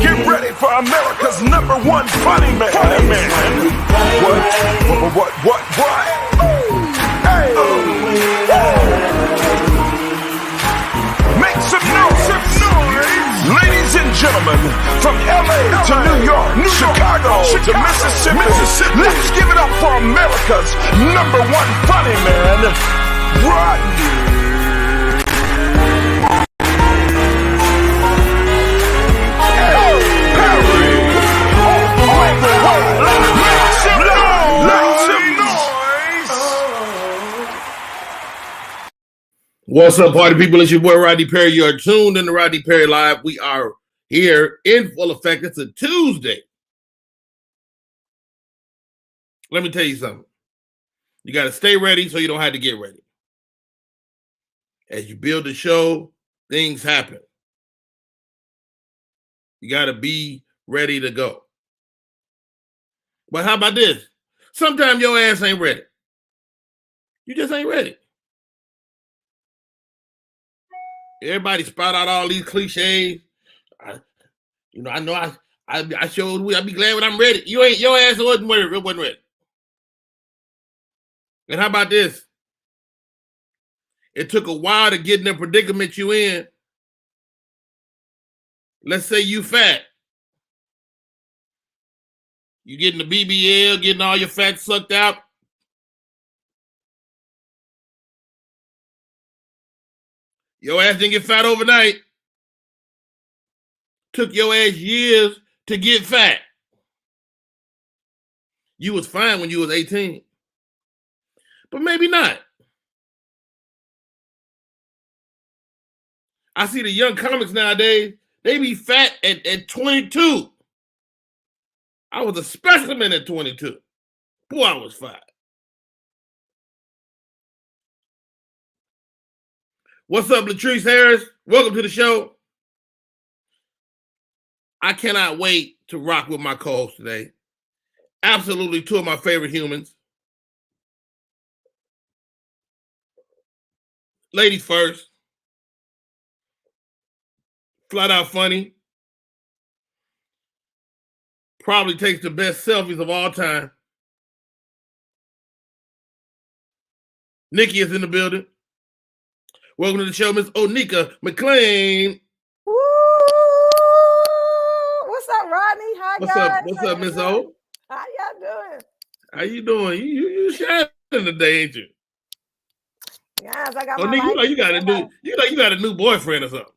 Get ready for America's #1 funny man. What? Hey. Make some noise. Ladies and gentlemen, from LA to New York, Chicago to Mississippi, let's give it up for America's #1 funny man, Rodney. What's up, party people? It's your boy Rodney Perry. You are tuned in to Rodney Perry Live. We are here in full effect. It's a Tuesday. Let me tell you something. You got to stay ready so you don't have to get ready. As you build the show, things happen. You got to be ready to go. But how about this? Sometimes your ass ain't ready. You just ain't ready. Everybody spout out all these cliches. I know I showed. I'll be glad when I'm ready. You ain't. Your ass wasn't ready. And how about this? It took a while to get in the predicament you in. Let's say you fat. You getting the BBL, getting all your fat sucked out. Your ass didn't get fat overnight. Took your ass years to get fat. You was fine when you was 18. But maybe not. I see the young comics nowadays, they be fat at 22. I was a specimen at 22. Boy, I was fat. What's up, Latrice Harris? Welcome to the show. I cannot wait to rock with my co-host today. Absolutely two of my favorite humans. Ladies first. Flat out funny. Probably takes the best selfies of all time. Nikki is in the building. Welcome to the show, Miss Onika McLean. Woo! What's up, Rodney? Hi, guys. What's up, Miss O? How y'all doing? How you doing? You shining today, ain't you? Yes, I got my you got a new boyfriend or something.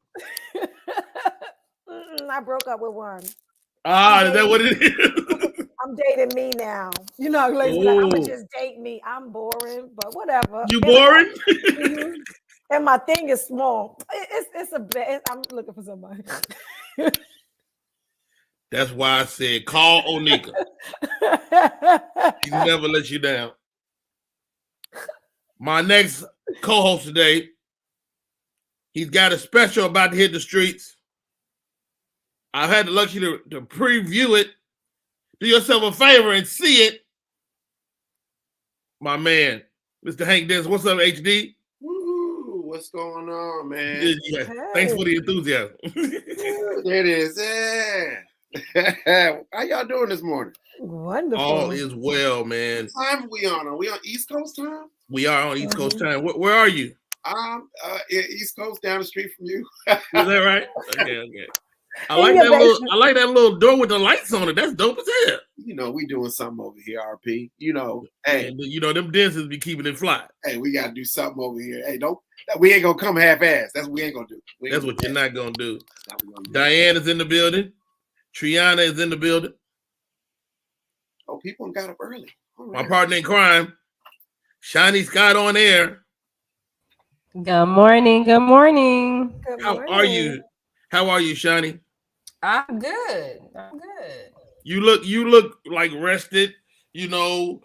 I broke up with one. Is that what it is? I'm dating me now. You know, like, I'm gonna just date me. I'm boring, but whatever. You boring? And my thing is small. I'm looking for somebody. That's why I said call Onika. She never let you down. My next co-host today, he's got a special about to hit the streets. I've had the luxury to preview it. Do yourself a favor and see it. My man, Mr. Hank Dennis. What's up, HD? Woo, what's going on, man? Yeah. Hey. Thanks for the enthusiasm. There it is. Yeah. How y'all doing this morning? Wonderful. All is well, man. What time are we on? Are we on East Coast time? We are on East Coast time. Where are you? East Coast, down the street from you. Is that right? Okay. I like that little door with the lights on it. That's dope as hell. You know, we doing something over here, RP. You know, hey. And, them dancers be keeping it fly. Hey, we got to do something over here. Hey, we ain't going to come half-ass. That's what we ain't going to do. That's what you're not going to do. Diane is in the building. Triana is in the building. Oh, people got up early. Right. My partner in crime, Shiny Scott on air. Good morning. How are you? How are you, Shani? I'm good. You look like rested. I'm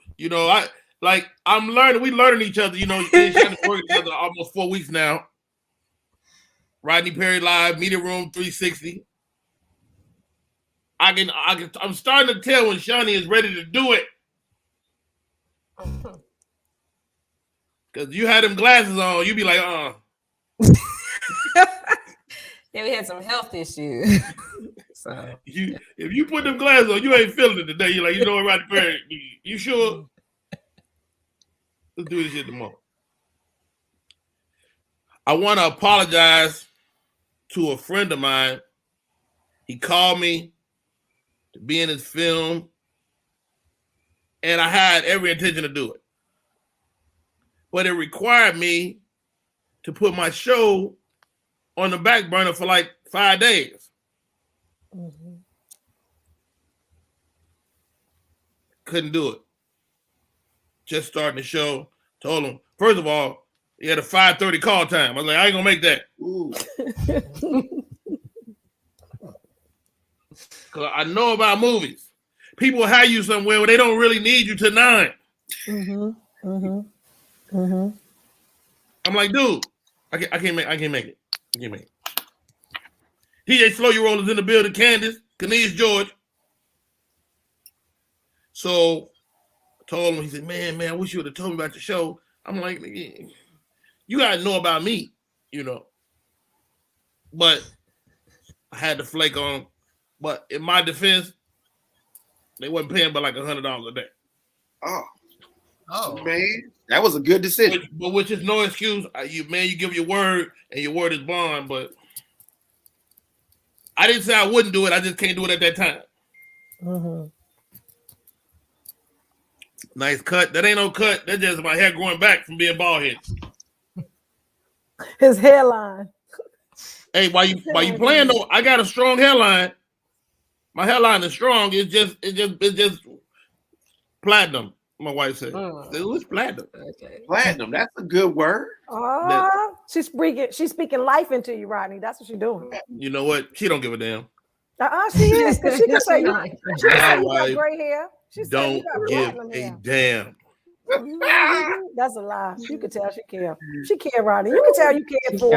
learning. We learning each other. Me and Shani working together almost 4 weeks now. Rodney Perry Live, Media Room 360. I'm starting to tell when Shani is ready to do it. Cause you had them glasses on, you be like, Then we had some health issues. So if you put them glasses on, you ain't feeling it today. You're like, you know what, Rodney Perry, you sure? Let's do this shit tomorrow. I want to apologize to a friend of mine. He called me to be in his film, and I had every intention to do it. But it required me to put my show on the back burner for like 5 days. Mm-hmm. Couldn't do it. Just starting the show. Told him, first of all, he had a 5:30 call time. I was like, I ain't gonna make that. Ooh. Cause I know about movies. People hire you somewhere where they don't really need you till 9. Mm-hmm. Mm-hmm. Mm-hmm. I'm like, dude, I can't make it. TJ Slow Your Rollers in the building, Candace, Kenise George. So I told him, he said, man, I wish you would have told me about the show. I'm like, you gotta know about me, you know. But I had to flake on him. But in my defense, they wasn't paying but like $100 a day. Oh, man, that was a good decision. Which is no excuse. You give your word, and your word is bond. But I didn't say I wouldn't do it. I just can't do it at that time. Mm-hmm. Nice cut. That ain't no cut. That's just my hair growing back from being bald headed. His hairline. Hey, while you playing though, I got a strong hairline. My hairline is strong. It's just platinum. My wife said, "It's platinum." okay. Platinum. That's a good word. She's speaking life into you, Rodney. That's what she's doing. You know what? She don't give a damn. She is, because she can say you got gray hair. She Don't give a damn. That's a lie. You can tell she care. She care, Rodney. You can tell you cared for.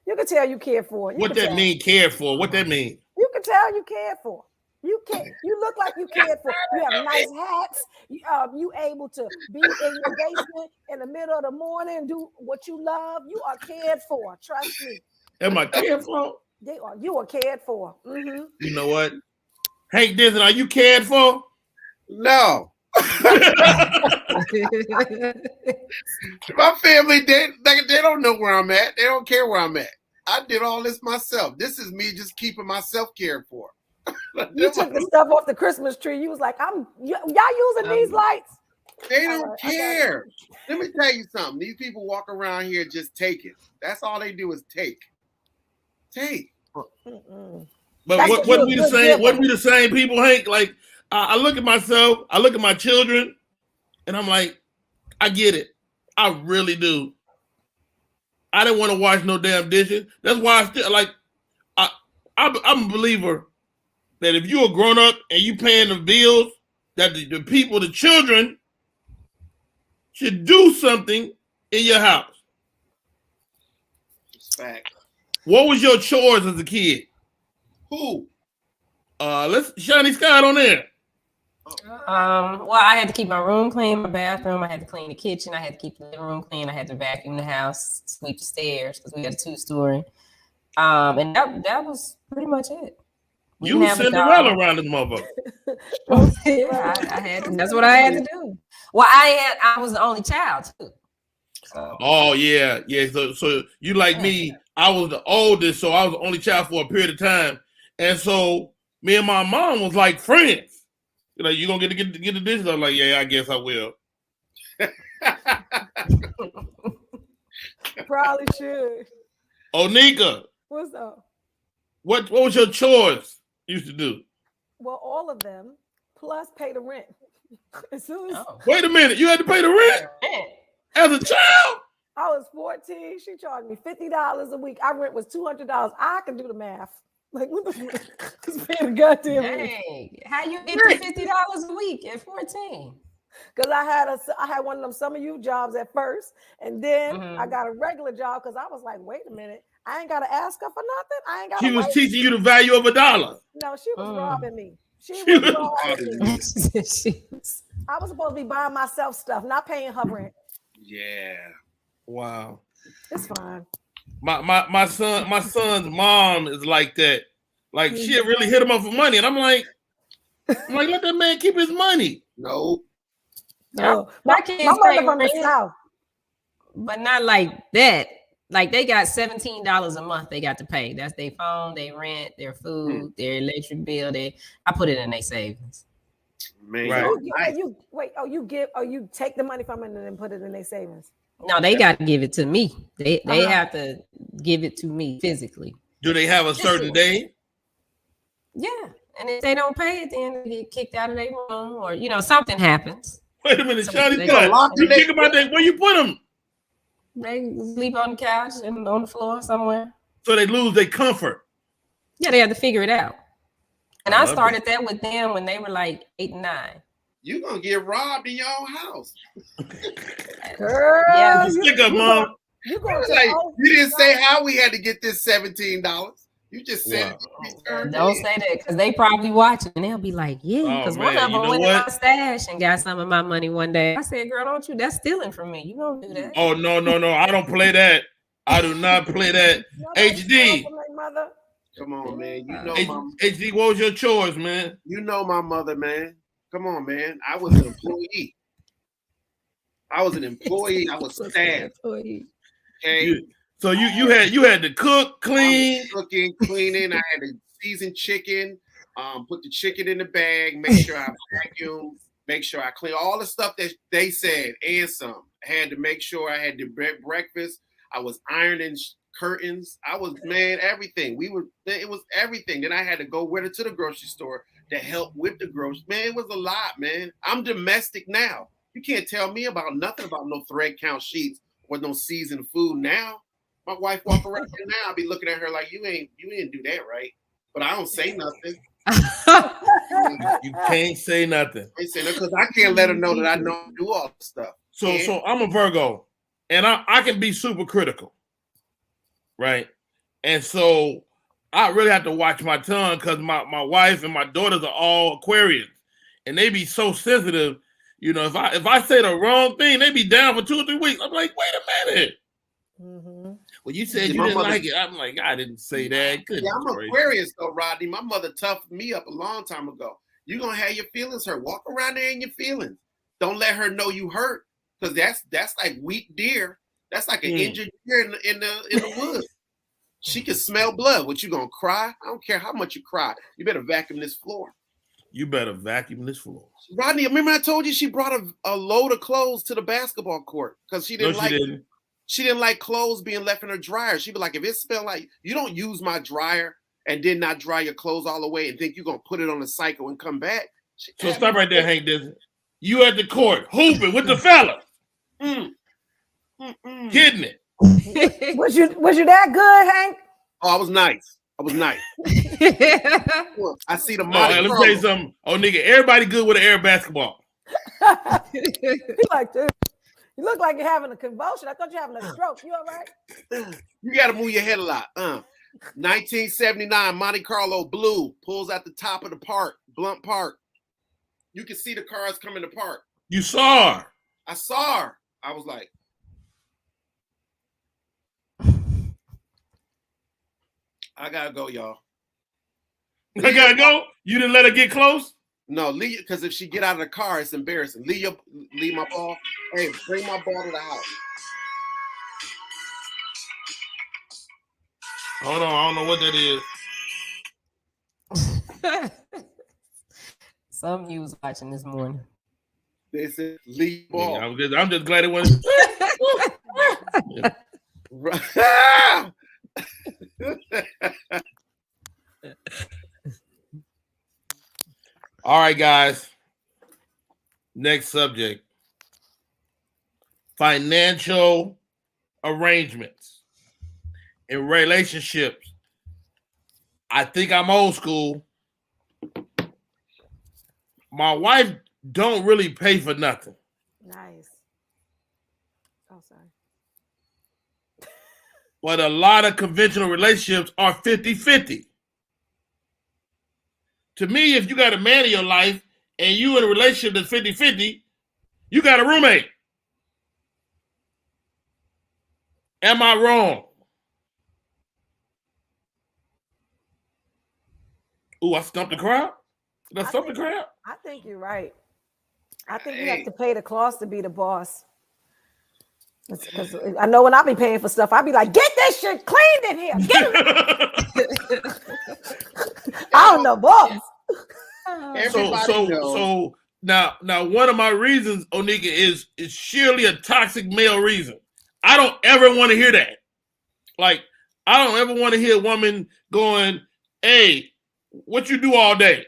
You can tell you cared for. What that mean? Cared for? What that mean? You can tell you cared for. You look like you cared for. You have nice hats. You able to be in your basement in the middle of the morning and do what you love. You are cared for. Trust me. Am I cared for? You are cared for. Mm-hmm. You know what? Hank Disney, are you cared for? No. My family, they don't know where I'm at. They don't care where I'm at. I did all this myself. This is me just keeping myself cared for. You took the stuff off the Christmas tree. You was like, y'all using these lights? They don't care. Let me tell you something. These people walk around here just taking. That's all they do is take. Mm-mm. But what we the same? What we the same people, Hank? Like I look at myself, I look at my children, and I'm like, I get it. I really do. I didn't want to wash no damn dishes. That's why I still like. I'm a believer that if you're a grown up and you paying the bills, that the people, the children, should do something in your house. Fact. What was your chores as a kid? Who? Let's Shiny Scott on there. Well, I had to keep my room clean, my bathroom. I had to clean the kitchen. I had to keep the living room clean. I had to vacuum the house, sweep the stairs because we had a 2-story. And that was pretty much it. You were Cinderella around this motherfucker. I had to, that's what I had to do. Well, I was the only child too. So. Oh yeah. So you like me? I was the oldest, so I was the only child for a period of time, and so me and my mom was like friends. You're like, you gonna get the dishes? I'm like, yeah, I guess I will. Probably should. Onika, What's up? What was your chores you used to do? Well, all of them, plus pay the rent. As soon as Wait a minute, you had to pay the rent as a child? I was 14, she charged me $50 a week. Our rent was $200. I can do the math. Like, what the fuck? Just paying the goddamn rent. Hey, how you get to $50 a week at 14? Because I had one of them summer youth jobs at first, and then I got a regular job because I was like, wait a minute, I ain't got to ask her for nothing. I ain't got. She was teaching you the value of $1. No, she was robbing me. She was robbing me. She I was supposed to be buying myself stuff, not paying her rent. Yeah. Wow. It's fine. My son's mom is like that. Like she really hit him up for money, and I'm like, let that man keep his money. No. No, My my kids mother pay from the rent, South. but not like that. Like they got $17 a month they got to pay. That's their phone, their rent, their food, their electric bill. I put it in their savings. Man, Right. You take the money from it and then put it in their savings. No, they got to give it to me. They have to give it to me physically. Do they have a certain day? Yeah. And if they don't pay it, then they get kicked out of their room or, something happens. Wait a minute, Shawty. You think about that. Where you put them? They sleep on the couch and on the floor somewhere. So they lose their comfort. Yeah, they have to figure it out. And I started that with them when they were like 8 and 9. You're going to get robbed in your own house. Girl, Yeah. Stick up, Mom. You didn't say how we had to get this $17. You just said don't say that because they probably watching and they'll be like, yeah, because one of them went in my stash and got some of my money one day. I said, girl, don't you? That's stealing from me. You don't do that. Oh, no. I don't play that. I do not play that. HD. Come on, man. You know HD, what was your chores, man? You know my mother, man. Come on, man. I was an employee. I was staff. Okay. So you had to cook, clean, cooking, cleaning. I had to season chicken, put the chicken in the bag, make sure I vacuum, make sure I clean all the stuff that they said and some. I had to make sure I had the breakfast. I was ironing curtains. I was everything. It was everything. Then I had to go with her to the grocery store to help with the groceries. Man, it was a lot, man. I'm domestic now. You can't tell me about nothing about no thread count sheets or no seasoned food now. My wife walk around here now, I'll be looking at her like you ain't do that right. But I don't say nothing. You can't say nothing. I say nothing because I can't let her know that I don't do all the stuff. So I'm a Virgo, and I can be super critical, right? And so I really have to watch my tongue because my wife and my daughters are all Aquarians, and they be so sensitive. If I say the wrong thing, they be down for 2 or 3 weeks. I'm like, wait a minute. Mm-hmm. Well, you said you didn't like it. I'm like, I didn't say that. I'm Aquarius though, Rodney. My mother toughed me up a long time ago. You're gonna have your feelings hurt. Walk around there in your feelings. Don't let her know you hurt, because that's like weak deer. That's like an injured deer in the woods. She can smell blood. What, you gonna cry? I don't care how much you cry. You better vacuum this floor. Rodney, remember I told you she brought a load of clothes to the basketball court because she didn't She didn't like clothes being left in her dryer. She'd be like, if it smelled like, you don't use my dryer and then not dry your clothes all the way and think you're going to put it on a cycle and come back. So stop right there, Hank. You at the court hooping with the fella. Hitting it. Was you that good, Hank? Oh, I was nice. I see the money. Right, let me tell you something. Oh, nigga, everybody good with an air basketball. Like this. You look like you're having a convulsion. I thought you're having a stroke. You all right? You got to move your head a lot. 1979 Monte Carlo blue pulls at the top of the park, Blunt Park. You can see the cars coming to park. You saw her. I saw her. I was like, I gotta go, y'all. I gotta go. You didn't let her get close? No, leave, because if she get out of the car, it's embarrassing. Leave my ball. Hey, bring my ball to the house. Hold on, I don't know what that is. Some you was watching this morning. They said leave ball. Yeah, I'm just glad it wasn't. All right, guys. Next subject. Financial arrangements in relationships. I think I'm old school. My wife don't really pay for nothing. Nice. Oh, sorry. But a lot of conventional relationships are 50-50. To me, if you got a man in your life and you in a relationship that's 50-50, you got a roommate. Am I wrong? Ooh, I stumped the crowd. Did I stump the crowd? I think you're right. I think you have to pay the cost to be the boss. Because I know when I be paying for stuff, I be like, get this shit cleaned in here. Get it. I'm the boss. So now one of my reasons, Onika, is surely a toxic male reason. I don't ever want to hear that. Like, I don't ever want to hear a woman going, hey, what you do all day?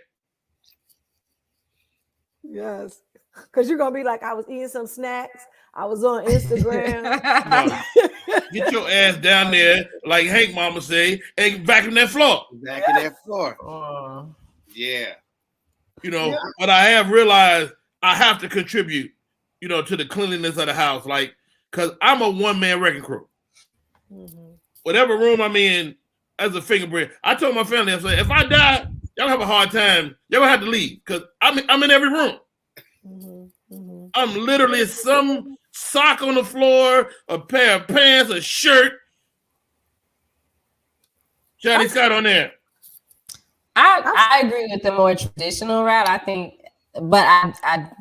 Yes. Because you're going to be like, I was eating some snacks. I was on Instagram. No, get your ass down there, like Hank Mama say, and vacuum that floor. Vacuum that floor. Yeah. You know, but I have realized I have to contribute, you know, to the cleanliness of the house. Like, because I'm a one-man wrecking crew. Mm-hmm. Whatever room I'm in as a fingerprint, I told my family, I said, if I die, y'all have a hard time. Y'all gonna have to leave because I'm in every room. Mm-hmm. Mm-hmm. I'm literally some sock on the floor, a pair of pants, a shirt. Johnny Scott on there. I agree with the more traditional route. I think, but I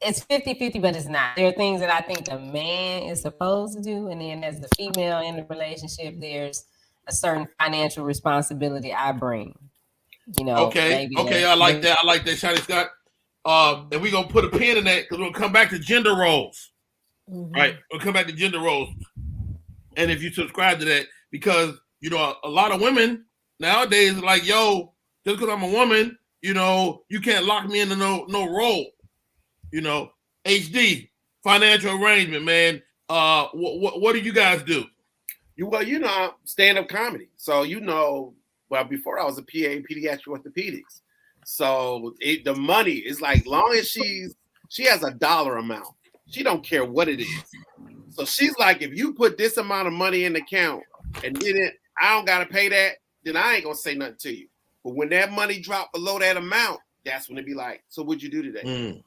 it's 50-50, but it's not. There are things that I think the man is supposed to do, and then as the female in the relationship, there's a certain financial responsibility I bring. You know. Okay. I like that. I like that, Johnny Scott. And we're gonna put a pin in that because we'll come back to gender roles. Mm-hmm. Right? We'll come back to gender roles. And if you subscribe to that, because you know, a lot of women nowadays are like, yo, just because I'm a woman, you know, you can't lock me into no role. You know, HD, financial arrangement, man. What do you guys do? Well, you know, stand-up comedy. So, you know, well, before I was a PA in pediatric orthopedics. So the money is like, long as she has a dollar amount, she don't care what it is. So she's like, if you put this amount of money in the account and I don't gotta pay that, then I ain't gonna say nothing to you. But when that money drop below that amount, that's when it be like, so what'd you do today? Mm.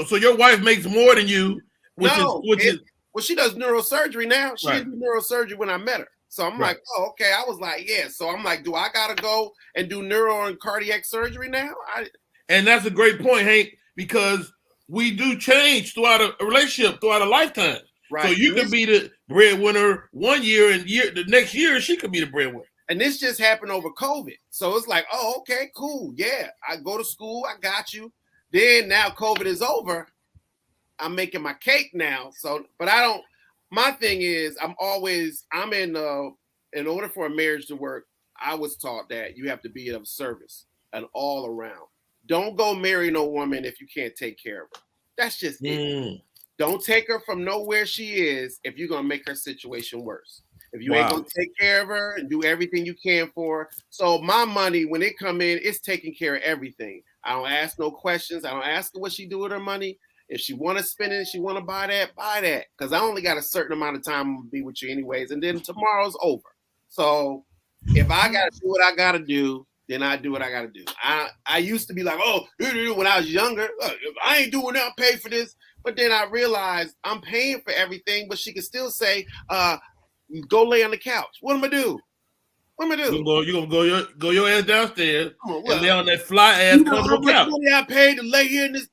So your wife makes more than you, which is well, she does neurosurgery now. She didn't do neurosurgery when I met her. So I'm like, oh, okay. I was like, yeah. So I'm like, do I gotta go and do neuro and cardiac surgery now? And that's a great point, Hank, because we do change throughout a relationship, throughout a lifetime. Right. So you can be the breadwinner one year, and the next year she could be the breadwinner. And this just happened over COVID. So it's like, oh, okay, cool. Yeah, I go to school. I got you. Then now COVID is over. I'm making my cake now. So, but I don't. My thing is, in order for a marriage to work, I was taught that you have to be of service and all around. Don't go marry no woman if you can't take care of her. That's just it. Don't take her from nowhere she is if you're going to make her situation worse. If you ain't going to take care of her and do everything you can for her. So my money, when it come in, it's taking care of everything. I don't ask no questions. I don't ask her what she do with her money. If she want to spend it, she want to buy that. Because I only got a certain amount of time to be with you anyways. And then tomorrow's over. So if I got to do what I got to do, then I do what I got to do. I used to be like, oh, when I was younger, if I ain't doing that, I'll pay for this. But then I realized I'm paying for everything, but she can still say, go lay on the couch. What am I do? What am I do? You gonna go your ass downstairs and lay on that fly ass comfortable couch. How much money I paid to lay here in this?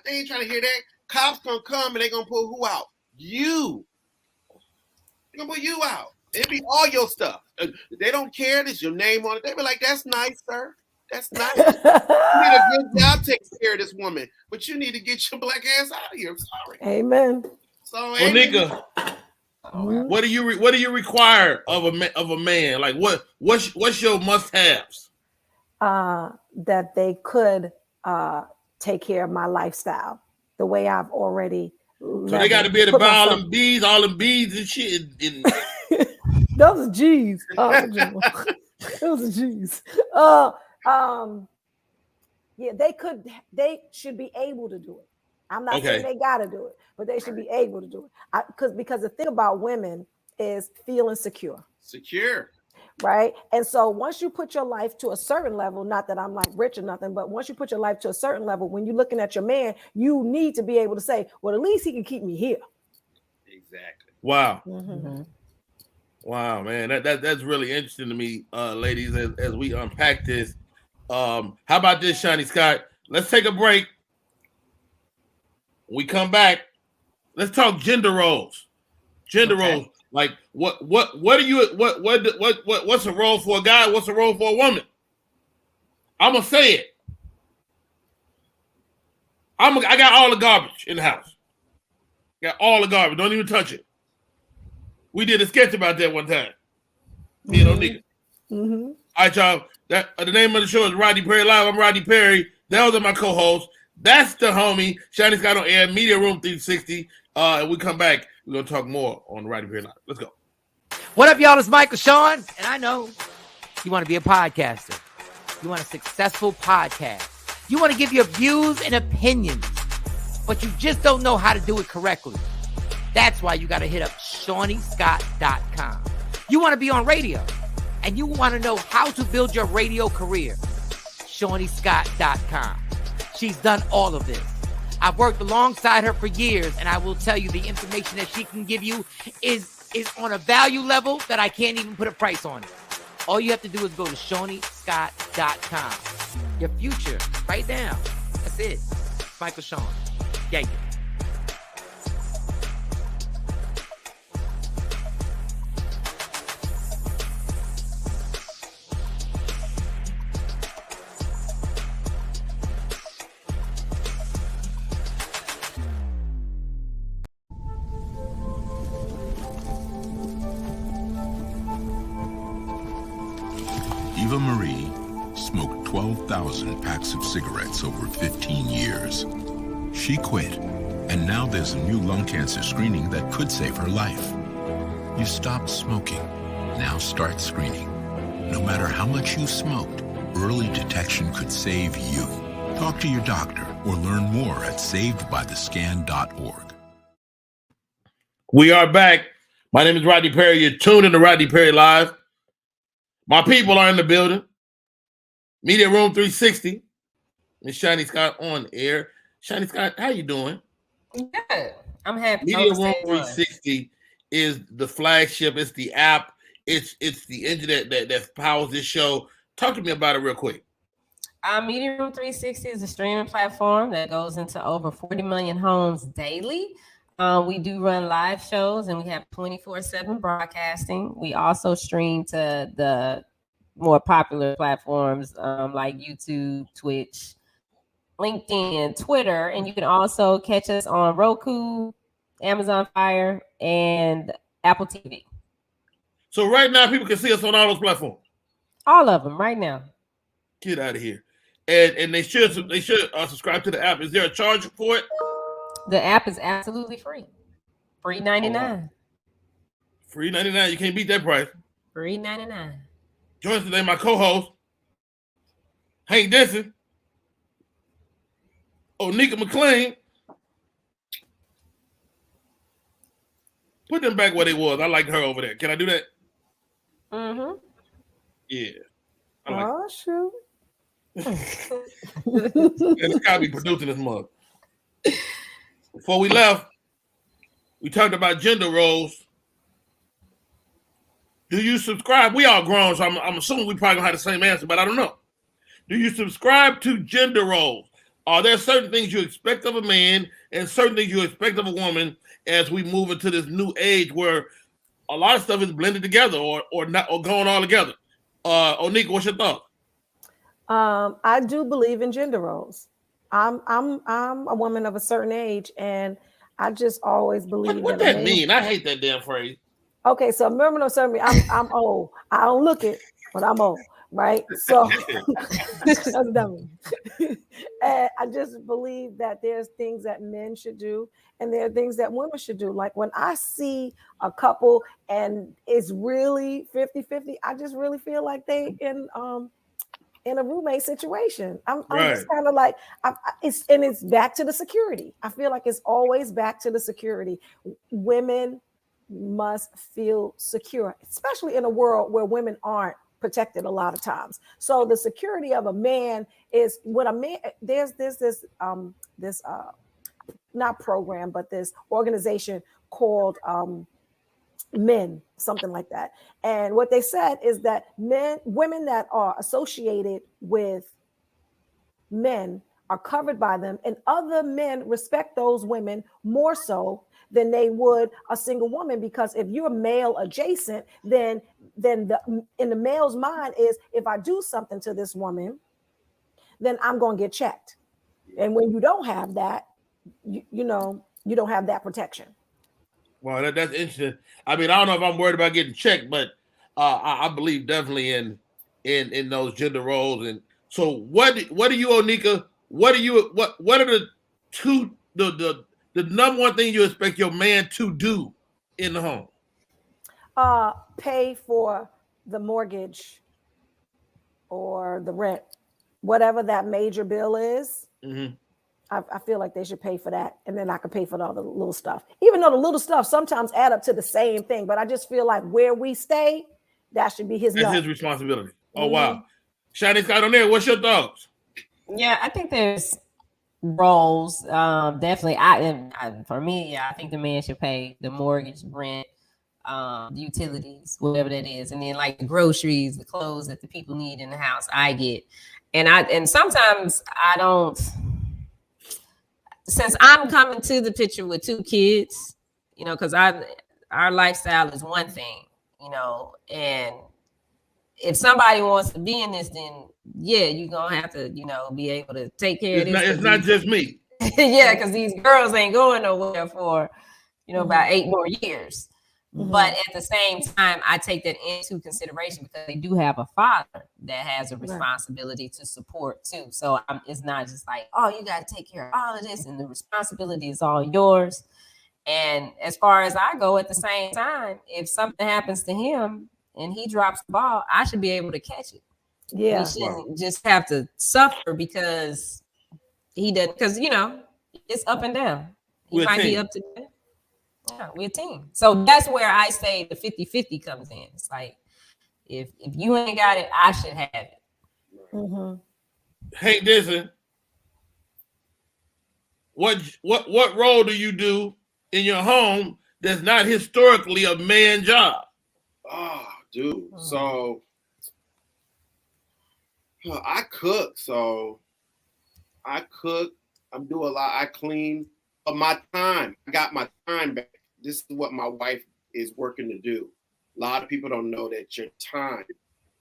They ain't trying to hear that. Cops gonna come and they gonna pull who out? You. They gonna pull you out. It'll be all your stuff. They don't care. There's your name on it. They be like, that's nice, sir. That's nice. You did a good job taking care of this woman, but you need to get your black ass out of here. I'm sorry. Amen. So, Onika, what do you require of a man? Like what's your must-haves? That they could take care of my lifestyle the way I've already. So they got to be able to buy all them beads and shit. Those are G's. Those are G's. Yeah, they should be able to do it. I'm not saying they got to do it, but they should be able to do it. Because the thing about women is feeling secure. Right. And so once you put your life to a certain level, not that I'm like rich or nothing, but once you put your life to a certain level, when you're looking at your man, you need to be able to say, well, at least he can keep me here. Exactly. Wow. Mm-hmm. Wow, man. That's really interesting to me, ladies, as we unpack this. How about this, Shiny Scott? Let's take a break. When we come back, let's talk gender roles. Gender roles. Like what's a role for a guy? What's a role for a woman? I'm gonna say it. I got all the garbage in the house. Got all the garbage. Don't even touch it. We did a sketch about that one time. Me and Onika. Mm-hmm. All right, y'all. That the name of the show is Rodney Perry Live. I'm Rodney Perry. Those are my co-hosts. That's the homie Shiny Scott on air. Media Room 360. And we come back. We're gonna talk more on Rodney Perry Live. Let's go. What up, y'all? It's Michael Sean, and I know you want to be a podcaster. You want a successful podcast. You want to give your views and opinions, but you just don't know how to do it correctly. That's why you got to hit up ShawneeScott.com. You want to be on radio, and you want to know how to build your radio career. ShawneeScott.com. She's done all of this. I've worked alongside her for years, and I will tell you the information that she can give you is on a value level that I can't even put a price on it. All you have to do is go to ShawneeScott.com. Your future, right now. That's it. Michael Sean. Yeah. Eva Marie smoked 12,000 packs of cigarettes over 15 years. She quit, and now there's a new lung cancer screening that could save her life. You stopped smoking. Now start screening. No matter how much you smoked, early detection could save you. Talk to your doctor or learn more at savedbythescan.org. We are back. My name is Rodney Perry. You're tuned in to Rodney Perry Live. My people are in the building. Media Room 360. Miss Shiny Scott on air. Shiny Scott, how you doing? Good. I'm happy. Media Room 360 is the flagship. It's the app. It's the engine that powers this show. Talk to me about it real quick. Media Room 360 is a streaming platform that goes into over 40 million homes daily. We do run live shows, and we have 24/7 broadcasting. We also stream to the more popular platforms like YouTube, Twitch, LinkedIn, Twitter, and you can also catch us on Roku, Amazon Fire, and Apple TV. So right now, people can see us on all those platforms. All of them right now. Get out of here. And they should subscribe to the app. Is there a charge for it? The app is absolutely free. Free 99. Free 99. You can't beat that price. Free 99. Join us today, my co-host, Hank Denson, Onika McLean. Put them back where they was. I like her over there. Can I do that? Mm-hmm. Yeah. Oh, shoot. It's got to be producing this mug. Before we left, we talked about gender roles. Do you subscribe? We all grown, so I'm assuming we probably gonna have the same answer, but I don't know. Do you subscribe to gender roles? Are there certain things you expect of a man and certain things you expect of a woman as we move into this new age where a lot of stuff is blended together or not or going all together? Onika, what's your thought? I do believe in gender roles. I'm a woman of a certain age, and I just always believe What that mean? I hate that damn phrase. Okay, so remember, no, certain I'm old. I don't look it, but I'm old, right? So that's dumb. And I just believe that there's things that men should do, and there are things that women should do. Like when I see a couple and it's really 50-50, I just really feel like they in a roommate situation. I'm just kind of like, it's back to the security. I feel like it's always back to the security. Women must feel secure, especially in a world where women aren't protected a lot of times. So the security of a man is when a man, there's this not program, but this organization called men, something like that. And what they said is that women that are associated with men are covered by them, and other men respect those women more so than they would a single woman, because if you're male adjacent, then in the male's mind is, if I do something to this woman, then I'm going to get checked. And when you don't have that, you don't have that protection. Well, that's interesting. I mean, I don't know if I'm worried about getting checked, but I believe definitely in those gender roles. And so, what do you, Onika? What are the number one thing you expect your man to do in the home? Pay for the mortgage or the rent, whatever that major bill is. Mm-hmm. I feel like they should pay for that, and then I could pay for all the little stuff. Even though the little stuff sometimes add up to the same thing, but I just feel like where we stay, that should be his. That's his responsibility. Oh Mm-hmm. wow, Shiny Scott on there. What's your thoughts? Yeah, I think there's roles. Definitely. For me, I think the man should pay the mortgage, rent, the utilities, whatever that is, and then like the groceries, the clothes that the people need in the house. I get, and sometimes I don't. Since I'm coming to the picture with 2 kids, because our lifestyle is one thing, and if somebody wants to be in this, then yeah, you're gonna have to, be able to take care of this. It's not just me. Yeah, because these girls ain't going nowhere for, about 8 more years. Mm-hmm. But at the same time, I take that into consideration because they do have a father that has a responsibility to support too. So it's not just like, oh, you got to take care of all of this and the responsibility is all yours. And as far as I go, at the same time, if something happens to him and he drops the ball, I should be able to catch it. Yeah, he shouldn't just have to suffer because he doesn't. Because it's up and down. He might be up to that. Yeah, we're a team. So that's where I say the 50-50 comes in. It's like, if you ain't got it, I should have it. Mm-hmm. Hank Dixon, what role do you do in your home that's not historically a man job? Oh, dude. So I cook. I do a lot. I clean. But my time, I got my time back. This is what my wife is working to do. A lot of people don't know that your time,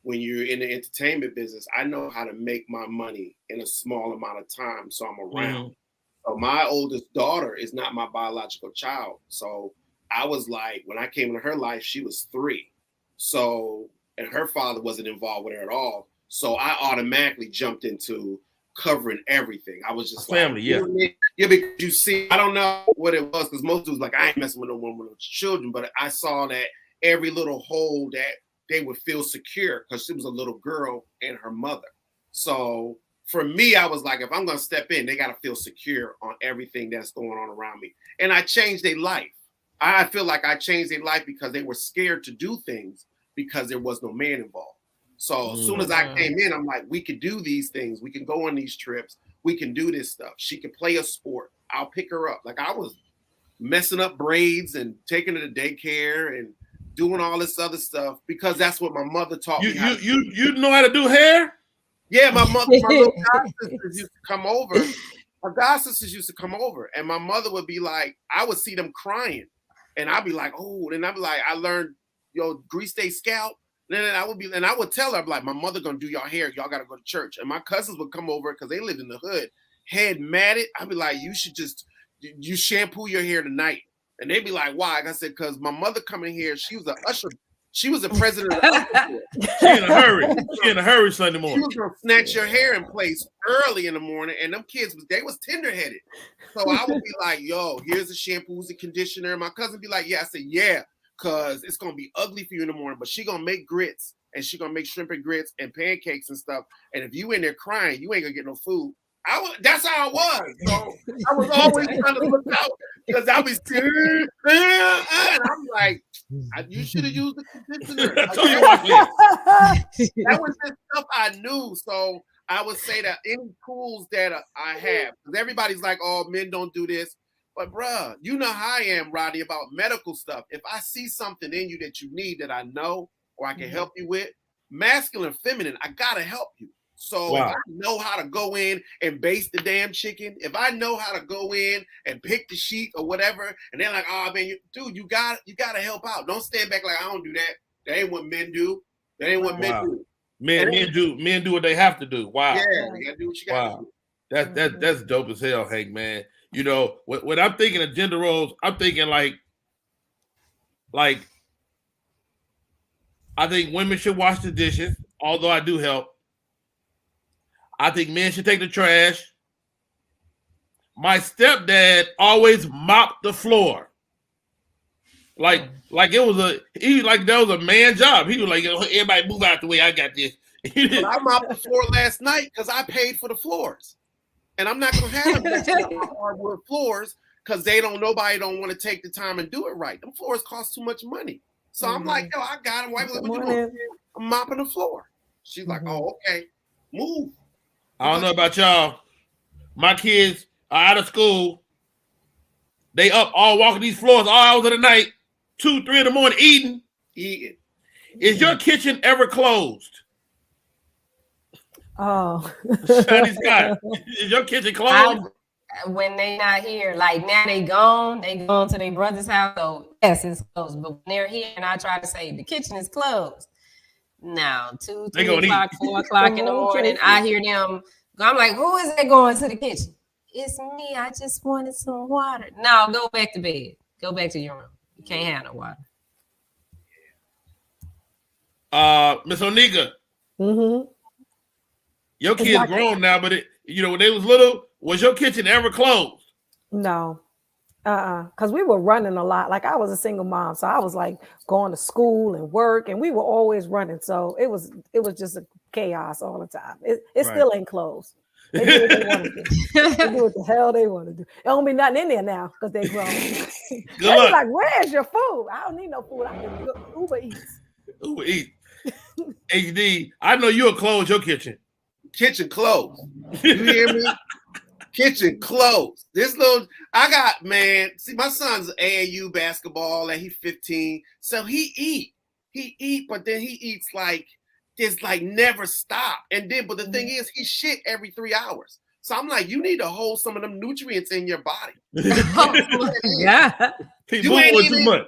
when you're in the entertainment business, I know how to make my money in a small amount of time, so I'm around. Mm-hmm. So my oldest daughter is not my biological child. So I was like, when I came into her life, she was 3. So, and her father wasn't involved with her at all. So I automatically jumped into covering everything. I was just family, like, yeah, because you see, I don't know what it was, because most dudes like, I ain't messing with no woman with children, but I saw that every little hole that they would feel secure because she was a little girl and her mother. So for me, I was like, if I'm going to step in, they got to feel secure on everything that's going on around me. And I changed their life. I feel like I changed their life because they were scared to do things because there was no man involved. So as soon as I came in, I'm like, we could do these things. We can go on these trips. We can do this stuff. She can play a sport. I'll pick her up. Like I was messing up braids and taking her to daycare and doing all this other stuff because that's what my mother taught me. You know how to do hair? Yeah, my little god sisters used to come over. My god sisters used to come over, and my mother would be like, I would see them crying, and I'd be like, oh, and I'd be like, I learned, grease their scalp. Then I would tell her, I'd be like, my mother gonna do y'all hair. Y'all gotta go to church. And my cousins would come over because they lived in the hood, head matted. I'd be like, you shampoo your hair tonight. And they'd be like, why? I said, because my mother coming here, she was an usher. She was the president of the usher. She in a hurry. She in a hurry Sunday morning. She was gonna snatch your hair in place early in the morning. And them kids, they was tender-headed. So I would be like, yo, here's the shampoos and conditioner. And my cousin would be like, yeah. I said, yeah. Because it's going to be ugly for you in the morning, but she going to make grits and she going to make shrimp and grits and pancakes and stuff. And if you in there crying, you ain't going to get no food. That's how I was. So I was always trying to look out because I was and I'm like, you should have used the conditioner. That was just stuff I knew. So I would say that any tools that I have, because everybody's like, oh, men don't do this. But bruh, you know how I am, Rodney, about medical stuff. If I see something in you that you need that I know or I can help you with, masculine, feminine, I gotta help you. So if I know how to go in and baste the damn chicken, if I know how to go in and pick the sheet or whatever, and they're like, oh man, dude, you gotta help out. Don't stand back like I don't do that. That ain't what men do. That ain't what men do. Men do what they have to do. Wow. Yeah, you gotta do what you gotta do. That's dope as hell, Hank, man. You know, when I'm thinking of gender roles, I'm thinking like I think women should wash the dishes, although I do help. I think men should take the trash. My stepdad always mopped the floor. Like it was that was a man job. He was like, everybody move out the way, I got this. But I mopped the floor last night because I paid for the floors. And I'm not gonna have them hardwood floors because nobody don't want to take the time and do it right. Them floors cost too much money. So I'm like, yo, I got him. What you doing? I'm mopping the floor. She's like, oh, okay, move. I don't know about y'all. My kids are out of school. They up all walking these floors all hours of the night, 2, 3 in the morning, eating. Is your kitchen ever closed? Oh, Shiny Scott, is your kitchen closed? When they not here, like now they gone to their brother's house. So yes, it's closed. But when they're here, and I try to say the kitchen is closed. Now 2, 3 o'clock, 4 o'clock in the morning, I hear them. I'm like, who is that going to the kitchen? It's me. I just wanted some water. No, go back to bed. Go back to your room. You can't have no water. Miss Onika. Your kids grown now, but when they was little, was your kitchen ever closed? No. Because we were running a lot. Like I was a single mom, so I was like going to school and work, and we were always running. So it was just a chaos all the time. It still ain't closed. They do what they want to do. They do what the hell they want to do. There don't be nothing in there now because they grown. They're like, where's your food? I don't need no food. I can Uber Eats. Uber Eats. HD, I know you'll close your kitchen. Kitchen closed. You hear me? Kitchen closed. See, my son's AAU basketball, and he's 15. So he eat, but then he eats like it's like never stop. And then, but the thing is, he shit every 3 hours. So I'm like, you need to hold some of them nutrients in your body. Yeah. You ain't even too much.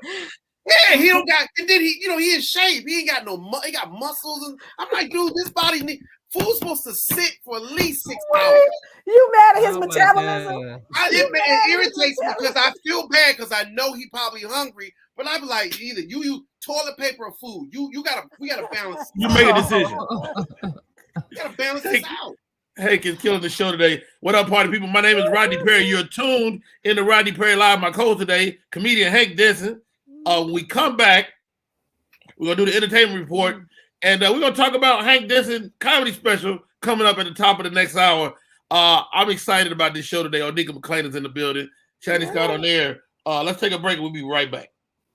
Yeah, he don't got, and then he in shape. He ain't got he got muscles. And I'm like, dude, this body food's supposed to sit for at least 6 hours. You mad at his metabolism? It irritates me because I feel bad because I know he probably hungry, but I be like, either you toilet paper or food. We gotta balance. You make a decision. We gotta balance this out. Hank is killing the show today. What up, party people? My name is Rodney Perry. You're tuned in to Rodney Perry Live. My co-host today, comedian Hank Denson. When we come back, we're gonna do the entertainment report, and we're gonna talk about Hank Denson comedy special coming up at the top of the next hour. I'm excited about this show today. Onika McClain is in the building. Shady Scott on there. Let's take a break. We'll be right back.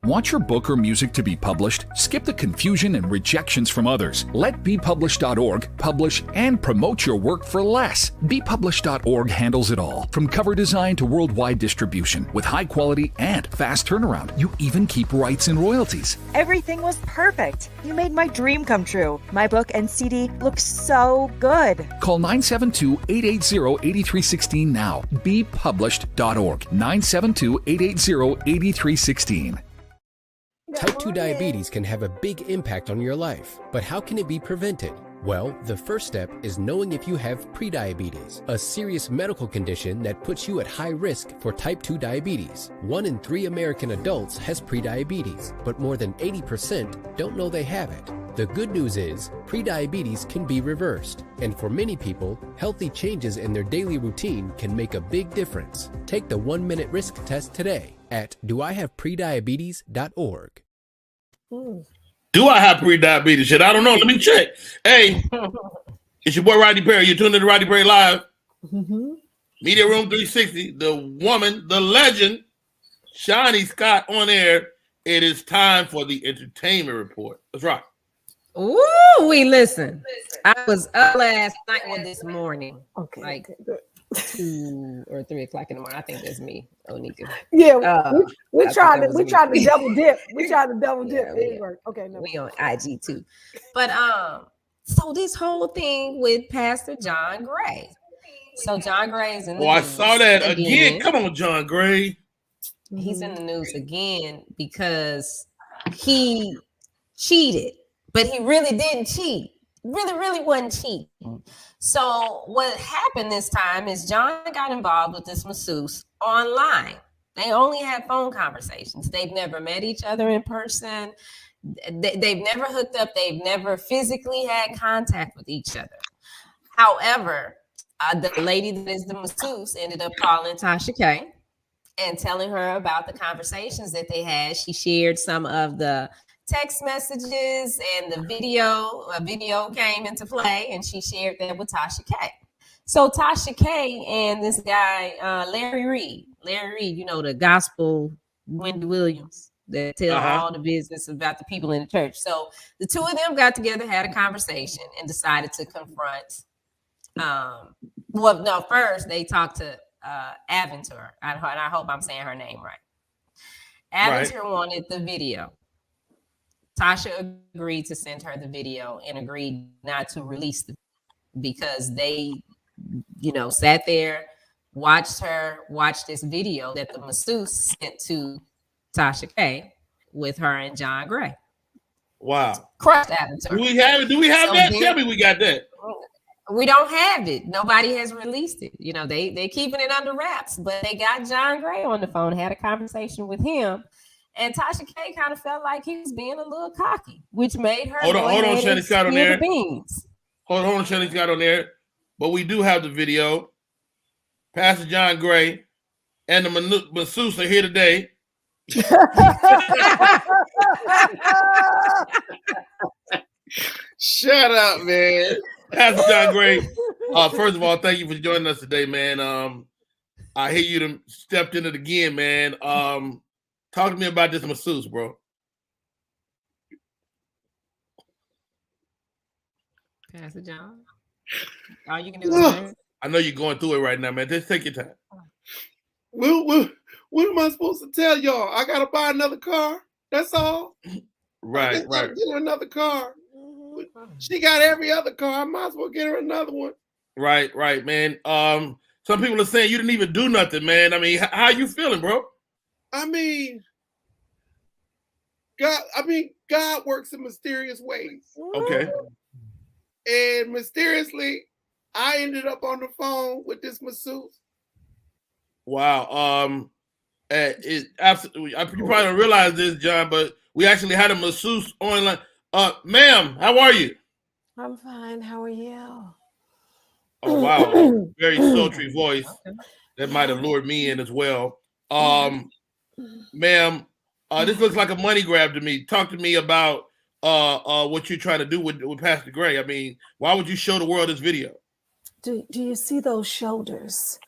Want your book or music to be published? Skip the confusion and rejections from others. Let BePublished.org publish and promote your work for less. BePublished.org handles it all, from cover design to worldwide distribution, with high quality and fast turnaround. You even keep rights and royalties. Everything was perfect. You made my dream come true. My book and CD look so good. Call 972-880-8316 now. BePublished.org. 972-880-8316. Type 2 diabetes can have a big impact on your life, but how can it be prevented? Well, the first step is knowing if you have prediabetes, a serious medical condition that puts you at high risk for type 2 diabetes. 1 in 3 American adults has prediabetes, but more than 80% don't know they have it. The good news is, prediabetes can be reversed, and for many people, healthy changes in their daily routine can make a big difference. Take the 1-minute risk test today at doihaveprediabetes.org. Do I have pre-diabetes? Shit, I don't know. Let me check. Hey, it's your boy Rodney Perry. You're tuned in to Rodney Perry Live. Media Room 360. The woman, the legend, Shiny Scott on air. It is time for the entertainment report. Let's rock. Ooh, listen. I was up last night or this morning. Okay. Like, 2 or 3 o'clock in the morning. I think that's me, Onika. Yeah, we tried to me. double dip. We tried to double dip. Yeah, It didn't work. Okay, no. We on IG too. But so this whole thing with Pastor John Gray. So John Gray is in the news. I saw that again. Come on, John Gray. He's in the news again because he cheated, but he really didn't cheat. Really wasn't cheating. So what happened this time is John got involved with this masseuse online. They only had phone conversations. They've never met each other in person. They've never hooked up. They've never physically had contact with each other. However, the lady that is the masseuse ended up calling Tasha K and telling her about the conversations that they had. She shared some of the text messages and the video. A video came into play, and she shared that with Tasha K. So Tasha K and this guy, Larry Reed, you know, the gospel Wendy Williams that tell all the business about the people in the church. So the two of them got together, had a conversation, and decided to confront. First they talked to Aventure. And I hope I'm saying her name right. Aventure wanted the video. Tasha agreed to send her the video and agreed not to release the because they, sat there, watched this video that the masseuse sent to Tasha K with her and John Gray. Wow. Crushed Aventure. Do we have that? Tell me we got that. We don't have it. Nobody has released it. They keeping it under wraps, but they got John Gray on the phone, had a conversation with him. And Tasha K kind of felt like he was being a little cocky, which made her hold on, Shannon Scott on there. Hold on, Shannon Scott on there. But we do have the video. Pastor John Gray and the masseuse are here today. Shut up, man. Pastor John Gray. First of all, thank you for joining us today, man. I hear you done stepped in it again, man. Talk to me about this masseuse, bro. Pastor John. All you can do is I know you're going through it right now, man. Just take your time. What am I supposed to tell y'all? I gotta buy another car. That's all. Right. Get her another car. She got every other car. I might as well get her another one. Right, man. Some people are saying you didn't even do nothing, man. I mean, how you feeling, bro? I mean, God works in mysterious ways. Okay. And mysteriously, I ended up on the phone with this masseuse. Wow. You probably don't realize this, John, but we actually had a masseuse online. Ma'am, how are you? I'm fine. How are you? Oh, wow. Very sultry voice. That might have lured me in as well. Ma'am, this looks like a money grab to me. Talk to me about what you're trying to do with Pastor Gray. I mean, why would you show the world this video? Do you see those shoulders?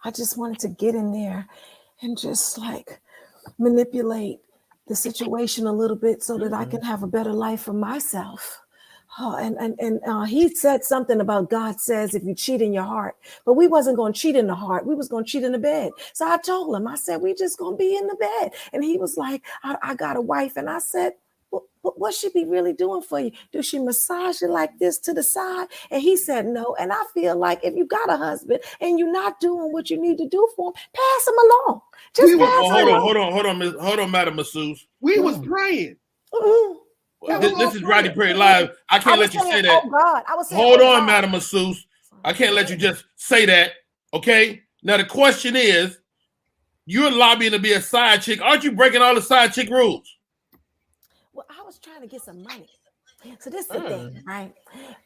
I just wanted to get in there and just manipulate the situation a little bit so that I can have a better life for myself. He said something about God says if you cheat in your heart, but we wasn't going to cheat in the heart. We was going to cheat in the bed. So I told him, I said, we just going to be in the bed. And he was like, I got a wife. And I said, what she be really doing for you? Do she massage you like this to the side? And he said, no. And I feel like if you got a husband and you're not doing what you need to do for him, pass him along. Hold on, Madam Masseuse. We was praying. This is Rodney Perry Live. I can't let you say that. Oh God, I was saying, hold on, Madam Masseuse. I can't let you just say that. Okay. Now the question is, you're lobbying to be a side chick. Aren't you breaking all the side chick rules? Well, I was trying to get some money. So this is the thing, right?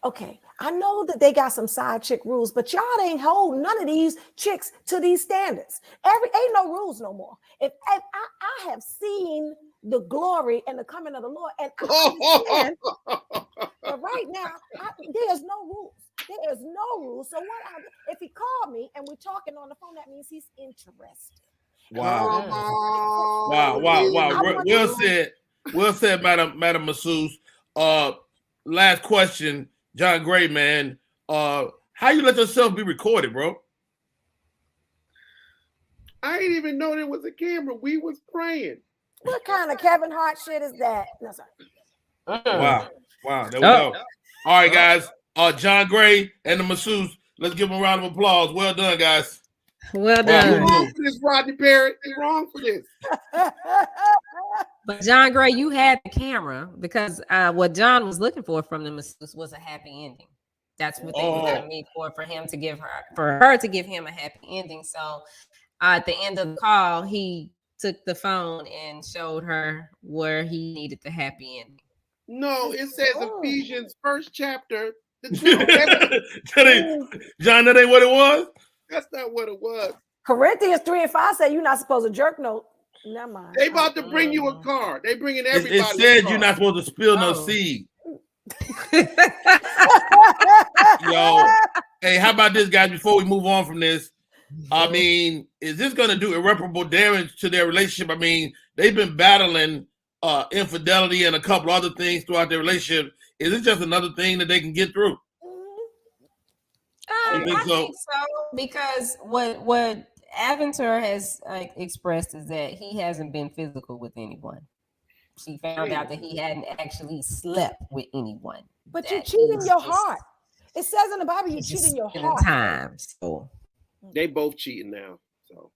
Okay, I know that they got some side chick rules, but y'all ain't hold none of these chicks to these standards. Ain't no rules no more. If I have seen the glory and the coming of the Lord, and I understand, but right now there's no rules. There is no rules. So if he called me and we're talking on the phone, that means he's interested. Wow. Well said, Madam Masseuse. Last question, John Gray, man. How you let yourself be recorded, bro? I didn't even know there was a camera. We was praying. What kind of Kevin Hart shit is that? No, sorry. Wow. There we go. All right, guys. John Gray and the masseuse. Let's give them a round of applause. Well done, guys. Well You're done. wrong for this, Rodney Perry. You're wrong for this. But John Gray, you had the camera because what John was looking for from the masseuse was a happy ending. That's what they were going to meet for him to give her to give him a happy ending. So at the end of the call, he took the phone and showed her where he needed the happy ending. No, it says Ephesians 1st chapter. John, that ain't what it was? That's not what it was. Corinthians 3:5 say you're not supposed to jerk no. Never mind. They about to bring you a car. They bringing everybody. It said you're not supposed to spill no seed. Yo, hey, how about this, guys? Before we move on from this, I mean, is this going to do irreparable damage to their relationship? I mean, they've been battling infidelity and a couple other things throughout their relationship. Is it just another thing that they can get through? I think so because what Aventure has expressed is that he hasn't been physical with anyone. She found out that he hadn't actually slept with anyone. But you cheat in your heart. It says in the Bible you cheat in your heart. Times. So. They both cheating now. So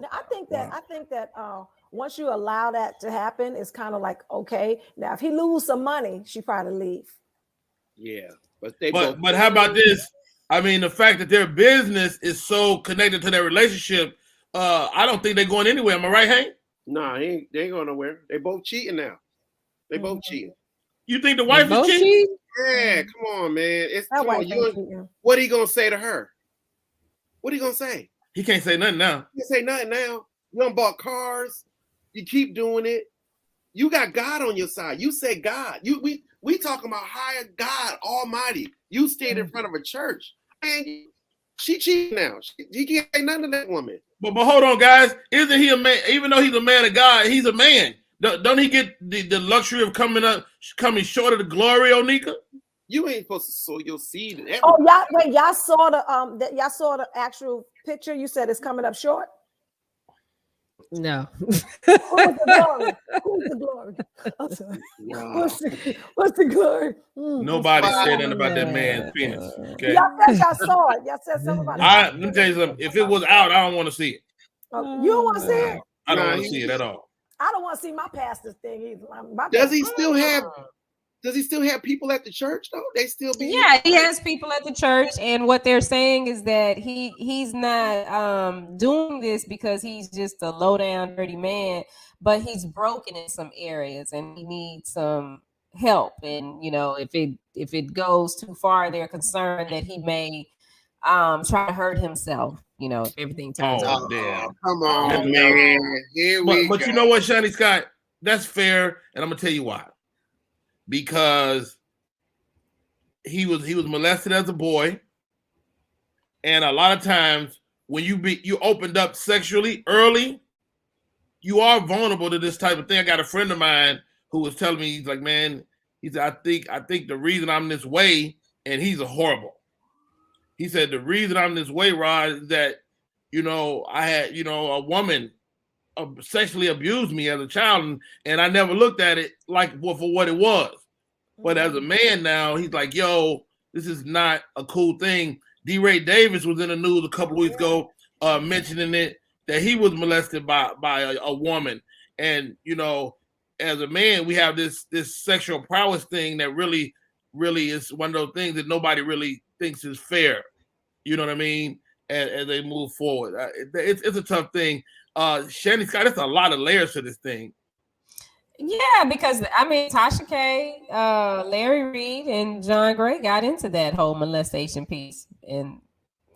now, I think that once you allow that to happen, it's kind of like okay. Now, if he lose some money, she probably leave. Yeah, but how about this? I mean, the fact that their business is so connected to their relationship, I don't think they're going anywhere. Am I right, Hank? Nah, they ain't going nowhere. They both cheating now. They both cheating. You think the wife is cheating? Yeah, come on, man. What are you gonna say to her? What are you gonna say? He can't say nothing now. He can't say nothing now. You done bought cars. You keep doing it. You got God on your side. You say God. We talking about higher God Almighty. You stand in front of a church. And she cheating now. He can't say nothing to that woman. But hold on, guys. Isn't he a man? Even though he's a man of God, he's a man. Don't he get the luxury of coming short of the glory, Onika? You ain't supposed to sow your seed. Y'all saw the actual picture. You said it's coming up short. No. Who's the glory? I'm sorry. Wow. What's the glory? Nobody said anything about that man's penis. Okay. Y'all said y'all saw it. Y'all said something about it. Let me tell you something. If it was out, I don't want to see it. You don't want to see it? I don't want to see it at all. I don't want to see my pastor's thing either. Does he still have people at the church though? They still be he has people at the church, and what they're saying is that he's not doing this because he's just a low down dirty man, but he's broken in some areas and he needs some help. And if it goes too far, they're concerned that he may try to hurt himself. If everything turns out. Damn. Come on, man. Here we go. But you know what, Shiny Scott? That's fair, and I'm gonna tell you why. Because he was molested as a boy, and a lot of times when you opened up sexually early, you are vulnerable to this type of thing. I got a friend of mine who was telling me, he's like, man, he said, I think the reason I'm this way, and he's horrible. He said the reason I'm this way, Rod, is that I had a woman sexually abused me as a child, and I never looked at it for what it was. But as a man now, he's like, yo, this is not a cool thing. D. Ray Davis was in the news a couple of weeks ago mentioning it, that he was molested by a woman. And, as a man, we have this sexual prowess thing that really, really is one of those things that nobody really thinks is fair. You know what I mean? As they move forward. It's a tough thing. Shanny Scott, there's a lot of layers to this thing. Yeah, because Tasha K, Larry Reed, and John Gray got into that whole molestation piece, and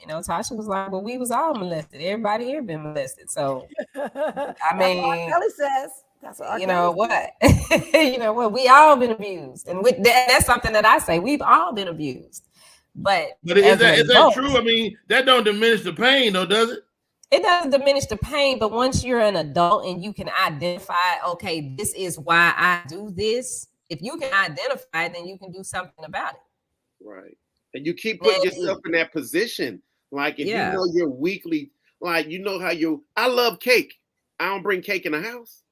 Tasha was like, "Well, we was all molested. Everybody here been molested." So, Kelly says that's what. What? We all been abused, and that's something that I say. We've all been abused, but is that true? I mean, that don't diminish the pain, though, does it? It doesn't diminish the pain, but once you're an adult and you can identify, okay, this is why I do this. If you can identify it, then you can do something about it. Right. And you keep putting yourself in that position. Like if you know you're weakly Like, you know how I love cake. I don't bring cake in the house.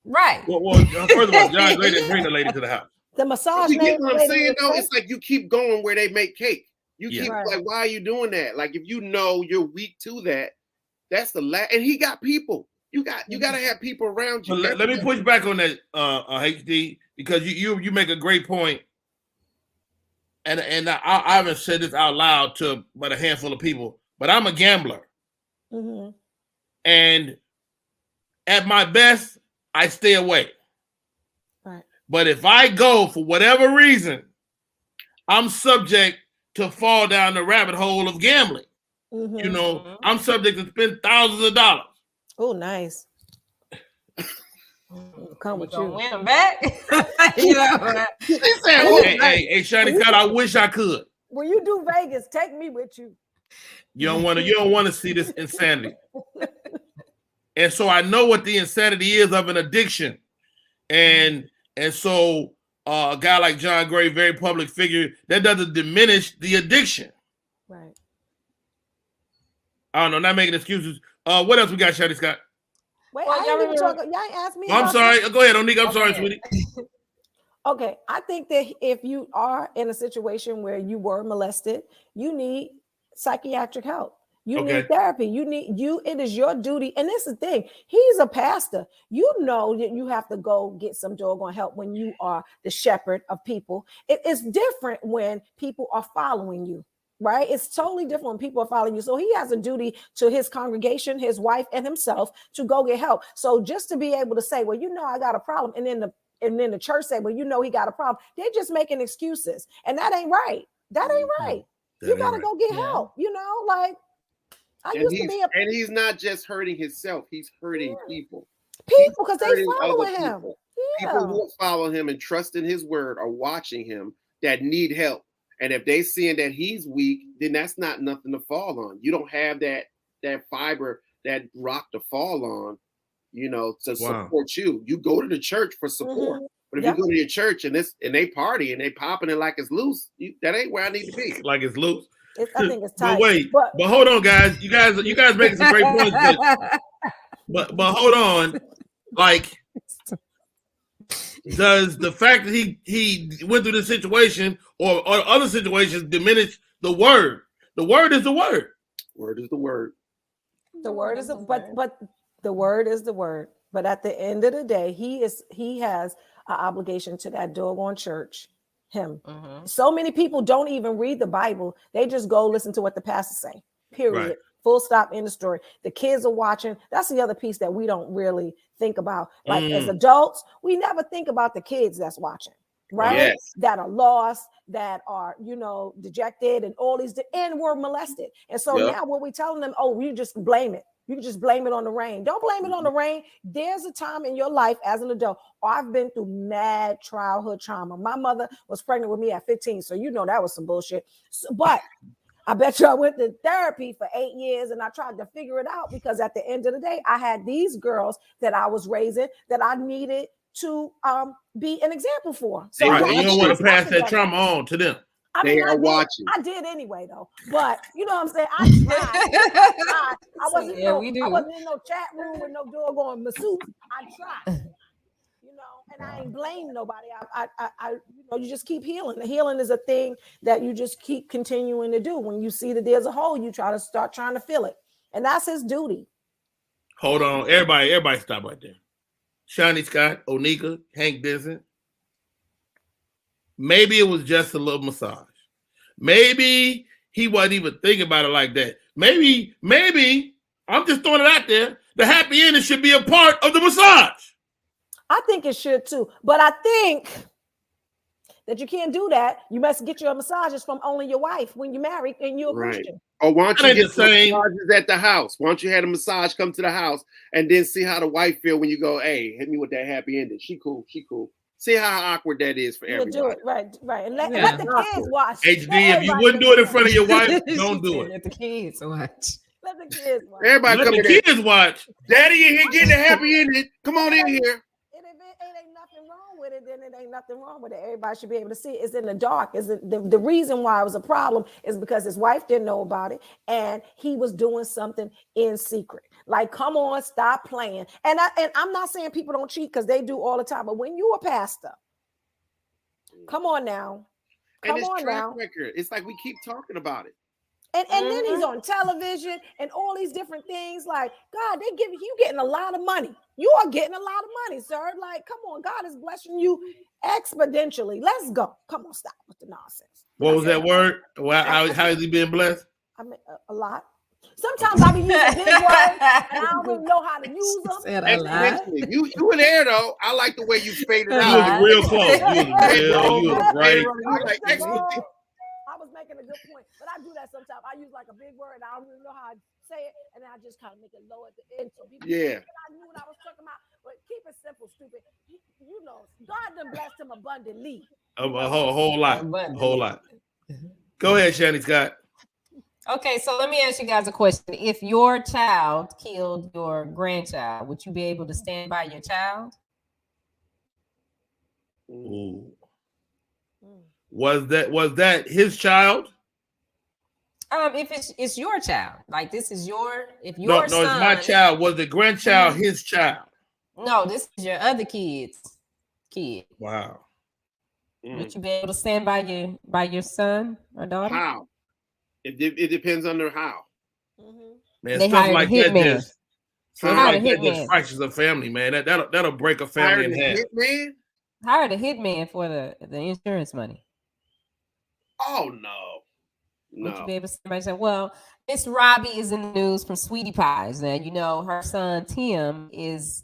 Right. Well, first of all, John Gray didn't bring the lady to the house. The massage. You get what I'm saying, though? Cake? It's like you keep going where they make cake. You keep Right. like, why are you doing that? Like, if you know you're weak to that, that's the last. And he got people. You got to have people around you. Let me push back on that, HD, because you make a great point. And I haven't said this out loud to but a handful of people, but I'm a gambler. Mm-hmm. And at my best, I stay away. Right. But if I go for whatever reason, I'm subject to fall down the rabbit hole of gambling. Mm-hmm. You know, I'm subject to spend thousands of dollars. Oh, nice. Come with you. Win them back. You know, hey, Shiny Scott, I wish I could. When you do Vegas, take me with you. You don't want to see this insanity. And so I know what the insanity is of an addiction. And so a guy like John Gray, very public figure, that doesn't diminish the addiction. Right. I don't know, not making excuses. What else we got, Shady Scott? Wait, I ain't even talking. Y'all ain't asked me. I'm sorry. Go ahead, Onika. I'm sorry, sweetie. Okay, I think that if you are in a situation where you were molested, you need psychiatric help. You need therapy. It is your duty. And this is the thing. He's a pastor. You know that you have to go get some doggone help when you are the shepherd of people. It's different when people are following you, right? It's totally different when people are following you. So he has a duty to his congregation, his wife, and himself to go get help. So just to be able to say, well, I got a problem. And then the church say, well, he got a problem. They're just making excuses. And that ain't right. That ain't right. You got to go get help, And he's not just hurting himself, he's hurting people. People, because they following him. People who follow him and trust in his word are watching him that need help. And if they seeing that he's weak, then that's not nothing to fall on. You don't have that fiber, that rock to fall on, to support you. You go to the church for support. Mm-hmm. But if you go to your church and they party and they popping it like it's loose, that ain't where I need to be. Like it's loose. I think it's tight. But wait, but hold on, guys. You guys making some great points. But hold on. Like, does the fact that he went through this situation or other situations diminish the word? The word is the word. Word is the word. The word is but the word is the word. But at the end of the day, he has an obligation to that doggone church. Him. Mm-hmm. So many people don't even read the Bible. They just go listen to what the pastor say. Period. Right. Full stop. End of story. The kids are watching. That's the other piece that we don't really think about. Like as adults, we never think about the kids that's watching, right? Yes. That are lost, that are, dejected and all these, and were molested. And so now what we telling them, you just blame it. You can just blame it on the rain. Don't blame it on the rain. There's a time in your life as an adult. I've been through mad childhood trauma. My mother was pregnant with me at 15. So that was some bullshit. But I bet you I went to therapy for 8 years and I tried to figure it out because at the end of the day, I had these girls that I was raising that I needed to be an example for. So you don't want to pass that trauma on to them. Watching. I did anyway, though. But you know what I'm saying? I tried. I wasn't in no chat room with no doggone masseuse. I tried. And I ain't blame nobody. You just keep healing. The healing is a thing that you just keep continuing to do. When you see that there's a hole, you try to fill it. And that's his duty. Hold on. Everybody stop right there. Shiny Scott, Onika, Hank Benson. Maybe it was just a little massage. Maybe he wasn't even thinking about it like that. Maybe, I'm just throwing it out there. The happy ending should be a part of the massage. I think it should too. But I think that you can't do that. You must get your massages from only your wife when you're married and you're a Christian. Or why don't you get some massages at the house? Why don't you have a massage come to the house and then see how the wife feel when you go, hey, hit me with that happy ending. She cool. See how awkward that is for everybody. Do it. Right. And let the kids watch. HD, if you wouldn't do it in front of your wife, don't do it. Let the kids watch. Let the kids watch. Everybody let the kids watch. Daddy in here getting the happy ending. Come on in here. It ain't nothing wrong with it. and it ain't nothing wrong with it. Everybody should be able to see it. It's in the dark. Is the reason why it was a problem is because his wife didn't know about it, and he was doing something in secret. Like, come on, stop playing. And I'm not saying people don't cheat because they do all the time, but when you a pastor, come on now. And it's track record. It's like we keep talking about it. And then he's on television and all these different things. Like, God, they give you getting a lot of money. You are getting a lot of money, sir. Like, come on, God is blessing you exponentially. Let's go. Come on, stop with the nonsense. What was that word? How has he been blessed? I mean, a lot. Sometimes I be using big words and I don't even know how to use them. You were there though. I like the way you faded out. You was real close. You was right. I was making a good point, but I do that sometimes. I use like a big word and I don't really know how to say it, and then I just kind of make it low at the end so people I knew what I was talking about. But keep it simple, stupid. You know, God done blessed him abundantly. A whole lot. Go ahead, Shani Scott. Okay, so let me ask you guys a question. If your child killed your grandchild, would you be able to stand by your child? Ooh. Was that his child? If it's your child, like this is your son, it's my child. Was the grandchild his child? No, this is your other kid. Wow. Would you be able to stand by your son or daughter? How? It depends on their how. Man, they stuff like that just fractures a family, man. That'll break a family in half. Hired a hitman for the insurance money. Oh no. Would you be able to stand by yourself? Well, Miss Robbie is in the news from Sweetie Pies. Now, you know, her son Tim is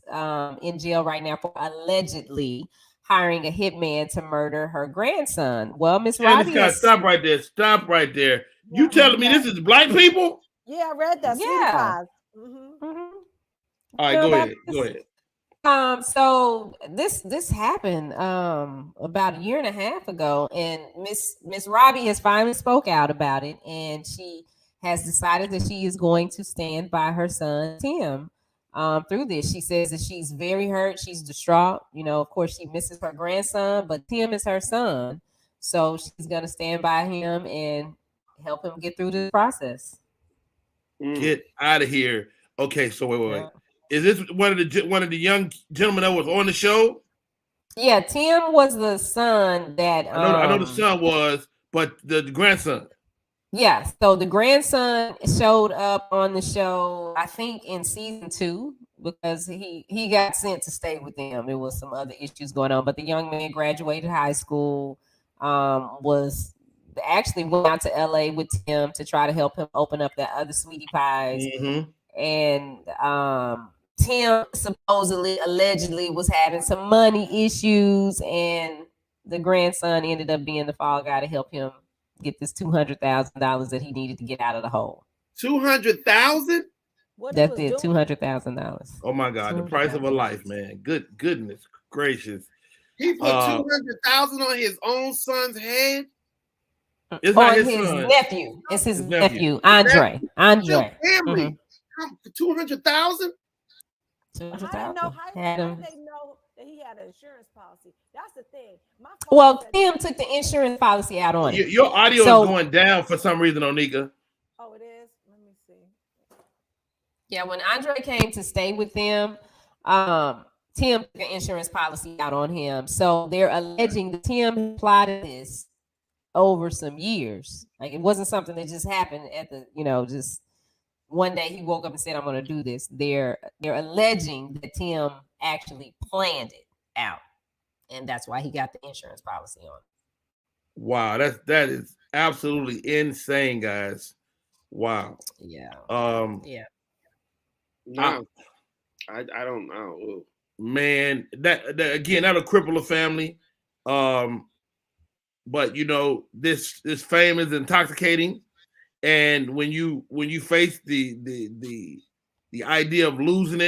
in jail right now for allegedly hiring a hitman to murder her grandson. Well, Miss Robbie stop right there. You telling me this is black people? Yeah, I read that. Yeah. All right, go ahead. So this happened about a year and a half ago, and Miss Robbie has finally spoke out about it, and she has decided that she is going to stand by her son Tim through this. She says that she's very hurt, she's distraught. You know, of course, she misses her grandson, but Tim is her son, so she's gonna stand by him and help him get through the process. Get out of here. Okay, so wait. Is this one of the young gentlemen that was on the show? Yeah, Tim was the son that I know the son was, but the grandson. Yeah, so the grandson showed up on the show, I think in season 2, because he got sent to stay with them. There was some other issues going on, but the young man graduated high school, was actually went out to LA with Tim to try to help him open up that other Sweetie Pies. And Tim allegedly was having some money issues, and the grandson ended up being the fall guy to help him get this $200,000 that he needed to get out of the hole. $200,000? That's it, $200,000. Oh my God, the price of a life, man. Goodness gracious. He put $200,000 on his own son's head. It's not his son. Nephew. It's his nephew, Andre. Family. $200,000? I don't know how they know that he had an insurance policy. That's the thing. Well, Tim took the insurance policy out on it. Your audio is going down for some reason, Onika. Oh, it is? Let me see. Yeah, when Andre came to stay with them, Tim took an insurance policy out on him. So they're alleging that Tim plotted this over some years. Like, it wasn't something that just happened at the, just one day he woke up and said, I'm going to do this. They're alleging that Tim actually planned it out, and that's why he got the insurance policy on. Wow, that is absolutely insane, guys. Wow. Yeah. Yeah. No, I don't know. Man, that again, that'll cripple a family. But this fame is intoxicating. And when you face the idea of losing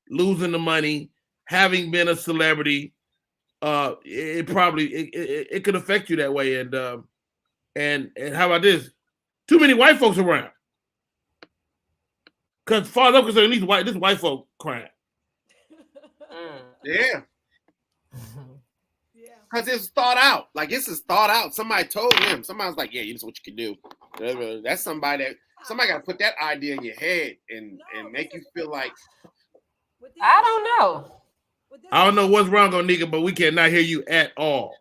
the money, having been a celebrity, it could affect you that way. And how about this? Too many white folks around. Because far as I'm concerned, at least this white folk crime. Yeah. Because it's thought out. Like this is thought out. Somebody told him. Somebody was like, "Yeah, this is what you can do." That's somebody got to put that idea in your head and make you feel like. I don't know. I don't know what's wrong, Onika, but we cannot hear you at all.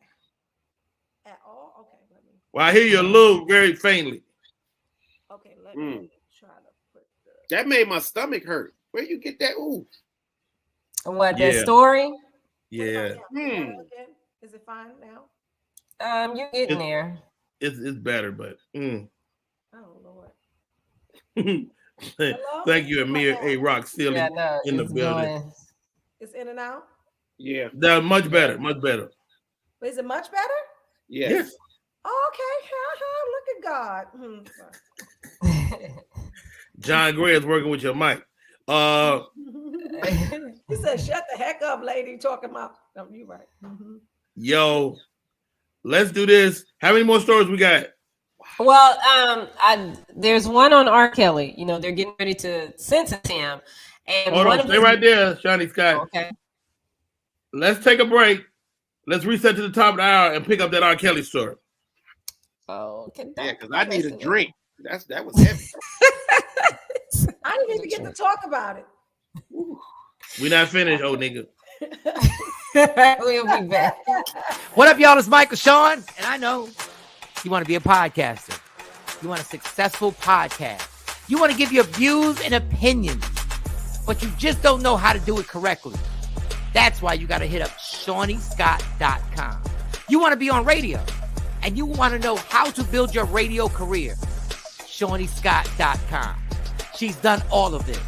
At all? Okay. Well, I hear you a little, very faintly. Okay, let me try to put That made my stomach hurt. Where you get that? Ooh. What, that story? Yeah. Is it fine now? You're getting there. It's better, but. Oh Lord. Thank you, Amir A. Rock, still in the building. It's in and out? Yeah. That's much better, much better. Is it much better? Yes. Oh, okay. Look at God. John Gray is working with your mic. He said, "Shut the heck up, lady." Talking about. No, you right. Yo, let's do this. How many more stories we got? Well, there's one on R. Kelly. You know, they're getting ready to sentence him. And hold on, stay right there, Shiny Scott. Okay. Let's take a break. Let's reset to the top of the hour and pick up that R. Kelly story. Oh, okay. Yeah, because I need a drink. That was heavy. I didn't even get to talk about it. We're not finished, old nigga. We'll be back. What up, y'all? It's Michael Sean, and I know you want to be a podcaster. You want a successful podcast. You want to give your views and opinions, but you just don't know how to do it correctly. That's why you got to hit up ShawneeScott.com. You want to be on radio, and you want to know how to build your radio career. ShawneeScott.com. She's done all of this.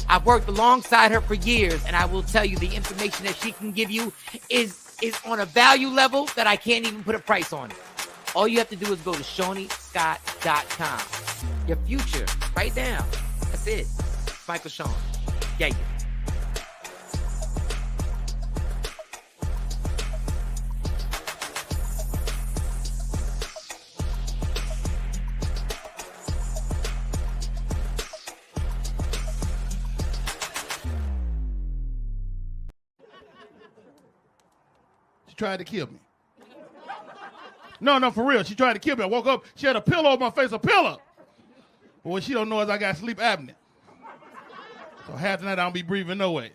I've worked alongside her for years, and I will tell you the information that she can give you is on a value level that I can't even put a price on it. All you have to do is go to ShawneeScott.com. Your future, right now. That's it. Michael Sean. Yeah. She tried to kill me. No, for real. She tried to kill me. I woke up. She had a pillow on my face, a pillow. But what she don't know is I got sleep apnea. So half the night I don't be breathing no way.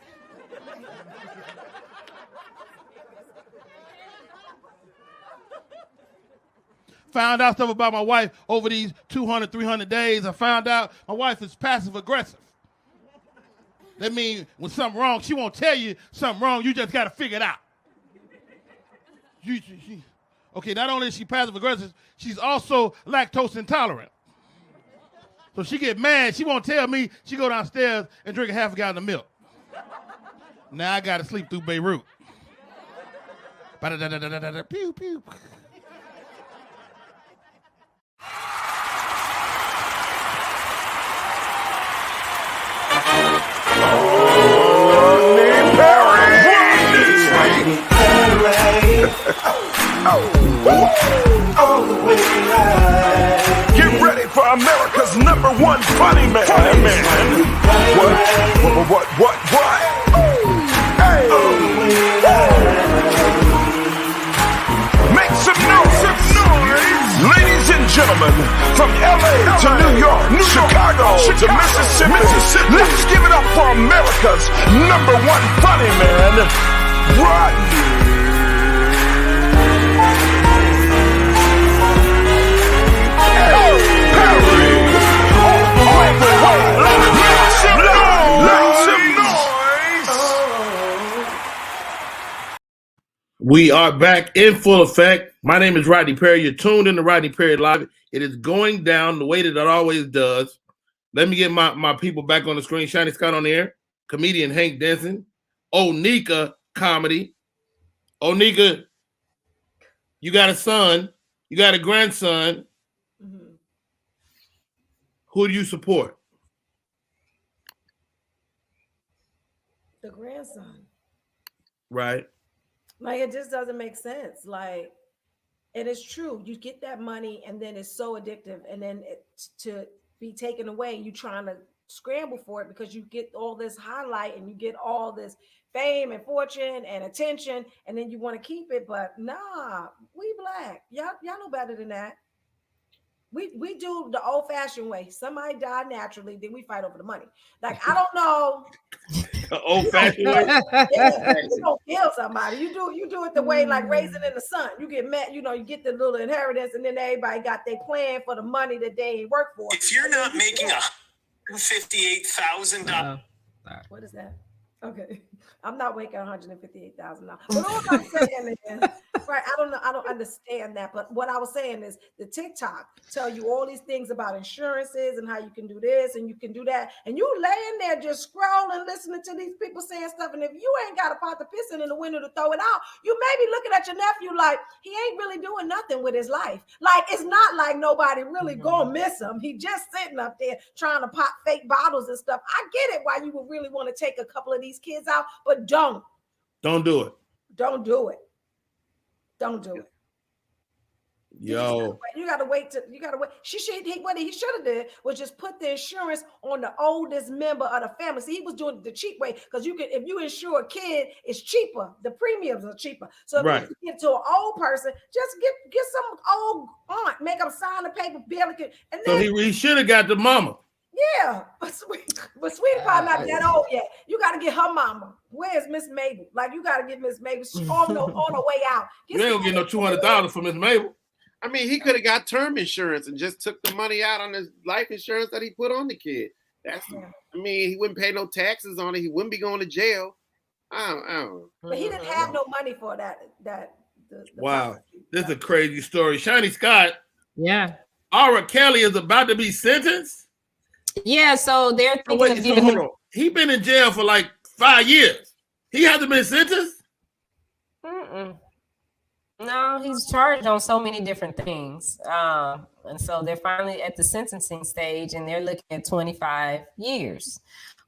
Found out stuff about my wife over these 200, 300 days. I found out my wife is passive aggressive. That means when something wrong, she won't tell you something wrong. You just got to figure it out. Okay, not only is she passive aggressive, she's also lactose intolerant. So she get mad, she won't tell me, she go downstairs and drink a half a gallon of milk. Now I gotta sleep through Beirut. Pew, pew. Get ready for America's #1 funny man. What? Hey. Make some noise. Ladies and gentlemen, from LA to New York, Chicago to Mississippi, let's give it up for America's #1 funny man, Rodney. We are back in full effect. My name is Rodney Perry. You're tuned in to Rodney Perry Live. It is going down the way that it always does. Let me get my people back on the screen. Shiny Scott on the air. Comedian Hank Denson. Onika Comedy. Onika, you got a son. You got a grandson. Mm-hmm. Who do you support? The grandson. Right. Like, it just doesn't make sense. Like, and it's true. You get that money and then it's so addictive. And then to be taken away, you trying to scramble for it because you get all this highlight and you get all this fame and fortune and attention, and then you want to keep it. But nah, we Black. Y'all know better than that. We do the old fashioned way. Somebody die naturally, then we fight over the money. Like, I don't know. Old fashioned way. Yeah, you don't kill somebody. You do it the way like Raising in the Sun. You get mad, you get the little inheritance, and then everybody got their plan for the money that they ain't work for. If you're not making $158,000, what is that? Okay, I'm not making $158,000. But all I'm saying is, right? I don't understand that. But what I was saying is, the TikTok tell you all these things about insurances and how you can do this and you can do that, and you laying there just scrolling, listening to these people saying stuff. And if you ain't got a pot to piss in the window to throw it out, you may be looking at your nephew like he ain't really doing nothing with his life. Like, it's not like nobody really gonna miss him. He just sitting up there trying to pop fake bottles and stuff. I get it why you would really want to take a couple of these kids out, but don't do it. Don't do it. Don't do it. Yo, you gotta wait. What he should have did was just put the insurance on the oldest member of the family. See, he was doing it the cheap way, because if you insure a kid, it's cheaper. The premiums are cheaper. So if you get to an old person, just get some old aunt, make them sign the paper, and then so he should have got the mama. Yeah, but Sweetie Pie not that old yet. You got to get her mama. Where's Miss Mabel? Like, you got to get Miss Mabel on her way out. You ain't gonna get no $200,000 from Miss Mabel. I mean, he could have got term insurance and just took the money out on his life insurance that he put on the kid. I mean, he wouldn't pay no taxes on it. He wouldn't be going to jail. I don't know. But he didn't have no money for that. Wow, this is a crazy story. Shiny Scott. Yeah. R. Kelly is about to be sentenced. Yeah, so they're thinking of giving him. He been in jail for like 5 years. He hasn't been sentenced. No, he's charged on so many different things, and so they're finally at the sentencing stage, and they're looking at 25 years.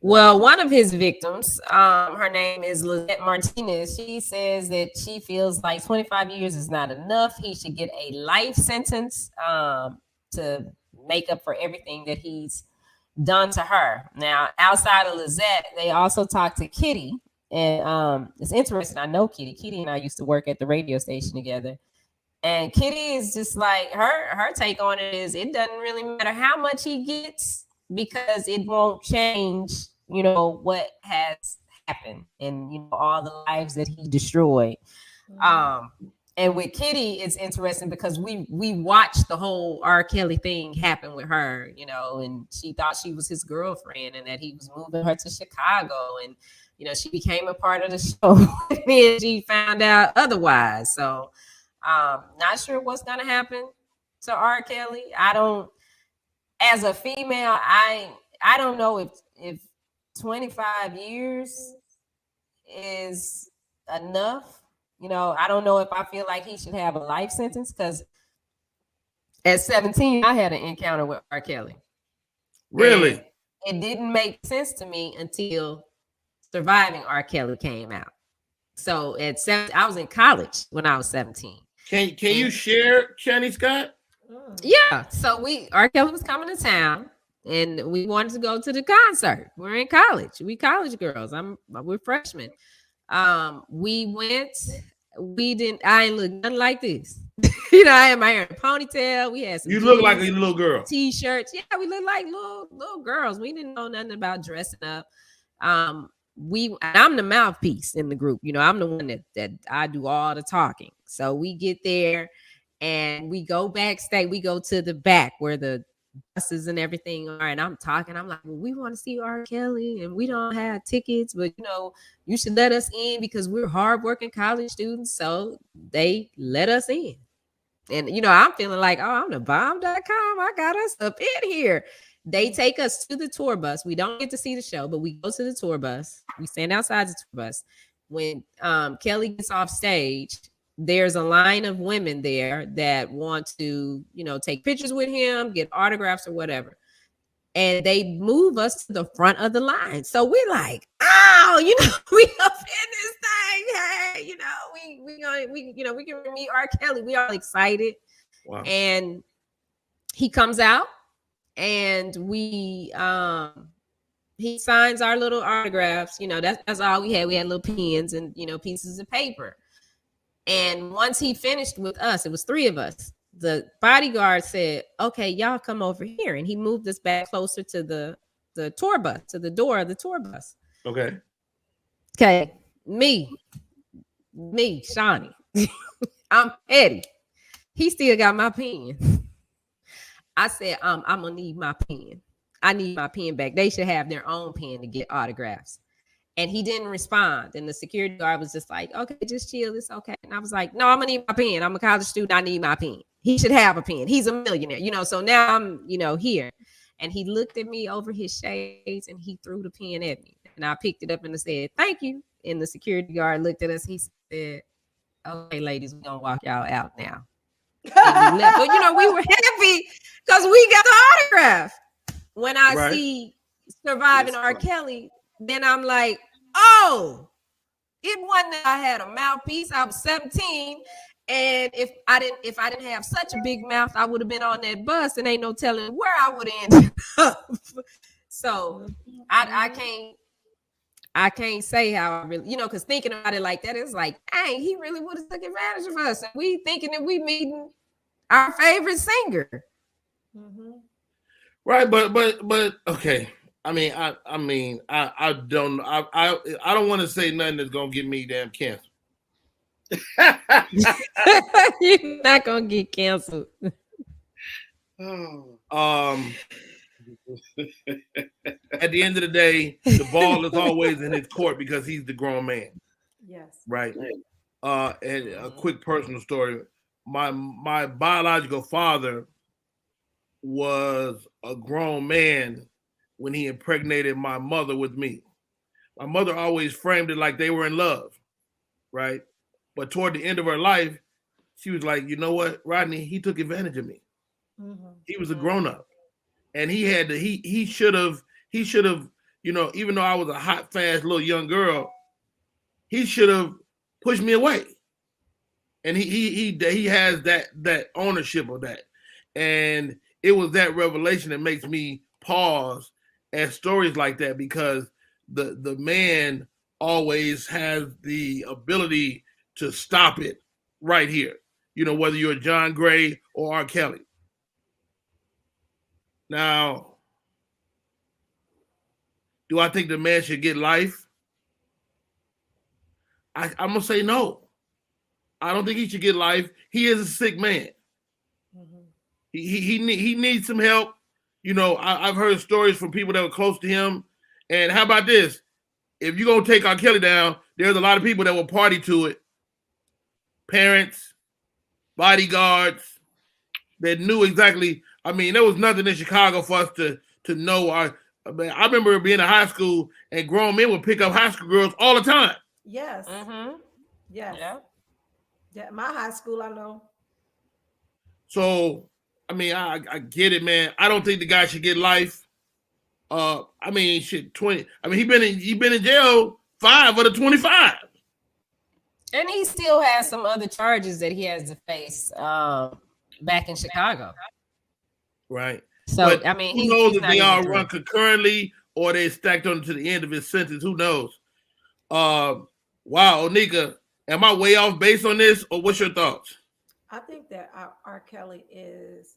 Well, one of his victims, her name is Lizette Martinez. She says that she feels like 25 years is not enough. He should get a life sentence to make up for everything that he's done to her. Now, outside of Lizette, they also talked to Kitty, and it's interesting. I know Kitty. Kitty and I used to work at the radio station together, and Kitty is just like her take on it is it doesn't really matter how much he gets because it won't change, what has happened and all the lives that he destroyed. And with Kitty, it's interesting because we watched the whole R. Kelly thing happen with her, and she thought she was his girlfriend and that he was moving her to Chicago. And, she became a part of the show and she found out otherwise. So not sure what's going to happen to R. Kelly. As a female, I don't know if 25 years is enough. I don't know if I feel like he should have a life sentence because at 17, I had an encounter with R. Kelly. Really? And it didn't make sense to me until Surviving R. Kelly came out. So at 7, I was in college when I was 17. Can you share, Shani Scott? Yeah. So R. Kelly was coming to town and we wanted to go to the concert. We're in college. We college girls. We're freshmen. We went. I ain't look nothing like this. I had my hair in a ponytail. We had some. You look like a little girl. T-shirts. Yeah, we look like little girls. We didn't know nothing about dressing up. I'm the mouthpiece in the group. I'm the one that I do all the talking. So we get there and we go backstage. We go to the back where the buses and everything are, and I'm talking. I'm like, well, we want to see R. Kelly and we don't have tickets, but you should let us in because we're hardworking college students. So they let us in. And I'm feeling like, oh, I'm the bomb.com. I got us up in here. They take us to the tour bus. We don't get to see the show, but we go to the tour bus. We stand outside the tour bus. When Kelly gets off stage, there's a line of women there that want to, take pictures with him, get autographs or whatever. And they move us to the front of the line. So we're like, oh, we up in this thing. Hey, we can meet R. Kelly. We all excited. Wow. And he comes out and we he signs our little autographs. That's all we had. We had little pens and pieces of paper. And once he finished with us, it was 3 of us. The bodyguard said, "Okay, y'all come over here," and he moved us back closer to the tour bus, to the door of the tour bus. Okay. Okay, me, Shawnee. I'm petty. He still got my pen. I said, I'm gonna need my pen. I need my pen back. They should have their own pen to get autographs. And he didn't respond. And the security guard was just like, "Okay, just chill. It's okay." And I was like, "No, I'm gonna need my pen. I'm a college student. I need my pen. He should have a pen. He's a millionaire, So now I'm, here." And he looked at me over his shades and he threw the pen at me. And I picked it up and I said, "Thank you." And the security guard looked at us. He said, "Okay, ladies, we're gonna walk y'all out now." And we left. But we were happy because we got the autograph. When I see Surviving R. Kelly, then I'm like, oh, it wasn't that I had a mouthpiece. I was 17. And if I didn't have such a big mouth, I would have been on that bus and ain't no telling where I would have ended up. So I can't say how I really, because thinking about it like that, it's like, dang, he really would have took advantage of us. And we thinking that we meeting our favorite singer. Mm-hmm. Right, but okay. I don't want to say nothing that's gonna get me damn canceled. You're not gonna get canceled. At the end of the day, the ball is always in his court because he's the grown man. Yes. Right. And a quick personal story. My biological father was a grown man when he impregnated my mother with me. My mother always framed it like they were in love, right? But toward the end of her life, she was like, "You know what, Rodney? He took advantage of me. Mm-hmm. He was a grown up, and he had to. He should have. Even though I was a hot, fast little young girl, he should have pushed me away. And he has that ownership of that, and it was that revelation that makes me pause at stories like that, because the man always has the ability to stop it right here. Whether you're John Gray or R. Kelly. Now, do I think the man should get life? I'm gonna say no. I don't think he should get life. He is a sick man. Mm-hmm. He needs some help. I've heard stories from people that were close to him. And how about this? If you're going to take R. Kelly down, there's a lot of people that will party to it. Parents, bodyguards that knew exactly. There was nothing in Chicago for us to know. I remember being in high school and grown men would pick up high school girls all the time. Yes. Mm-hmm. Yes. Yeah. My high school, I know. So, I get it, man. I don't think the guy should get life. 20. He been in jail 5 of the 25. And he still has some other charges that he has to face back in Chicago. Right. So, but who knows if they all run concurrently or they stacked on to the end of his sentence? Who knows? Wow, Onika, am I way off base on this, or what's your thoughts? I think that R. Kelly is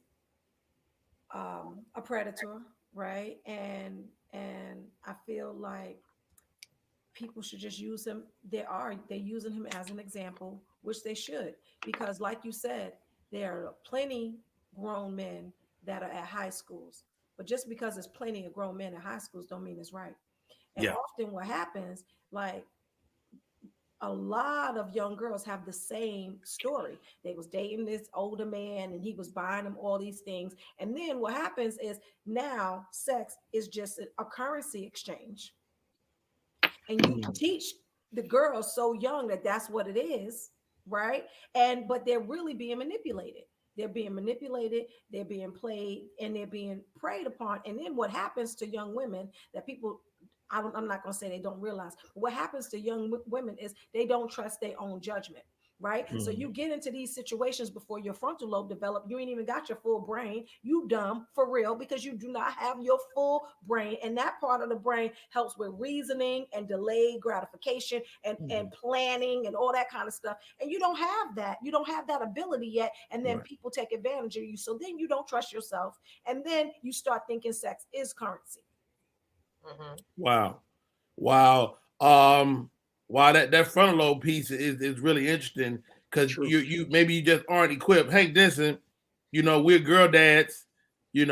a predator, right? And I feel like people should just use him. They're using him as an example, which they should, because like you said, there are plenty grown men that are at high schools. But just because there's plenty of grown men at high schools don't mean it's right. And often what happens, like, a lot of young girls have the same story. They was dating this older man and he was buying them all these things. And then what happens is now sex is just a currency exchange. And you teach the girls so young that that's what it is, right? But they're really being manipulated. They're being manipulated, they're being played, and they're being preyed upon. And then what happens to young women that people, I'm not going to say they don't realize. What happens to young women is they don't trust their own judgment. right? So you get into these situations before your frontal lobe develop. You ain't even got your full brain. You dumb for real because you do not have your full brain. And that part of the brain helps with reasoning and delayed gratification and planning and all that kind of stuff. And you don't have that. You don't have that ability yet. And then people take advantage of you. So then you don't trust yourself. And then you start thinking sex is currency. Wow. Wow, that frontal lobe piece is really interesting because you maybe you just aren't equipped. Hank Denson, we're girl dads. You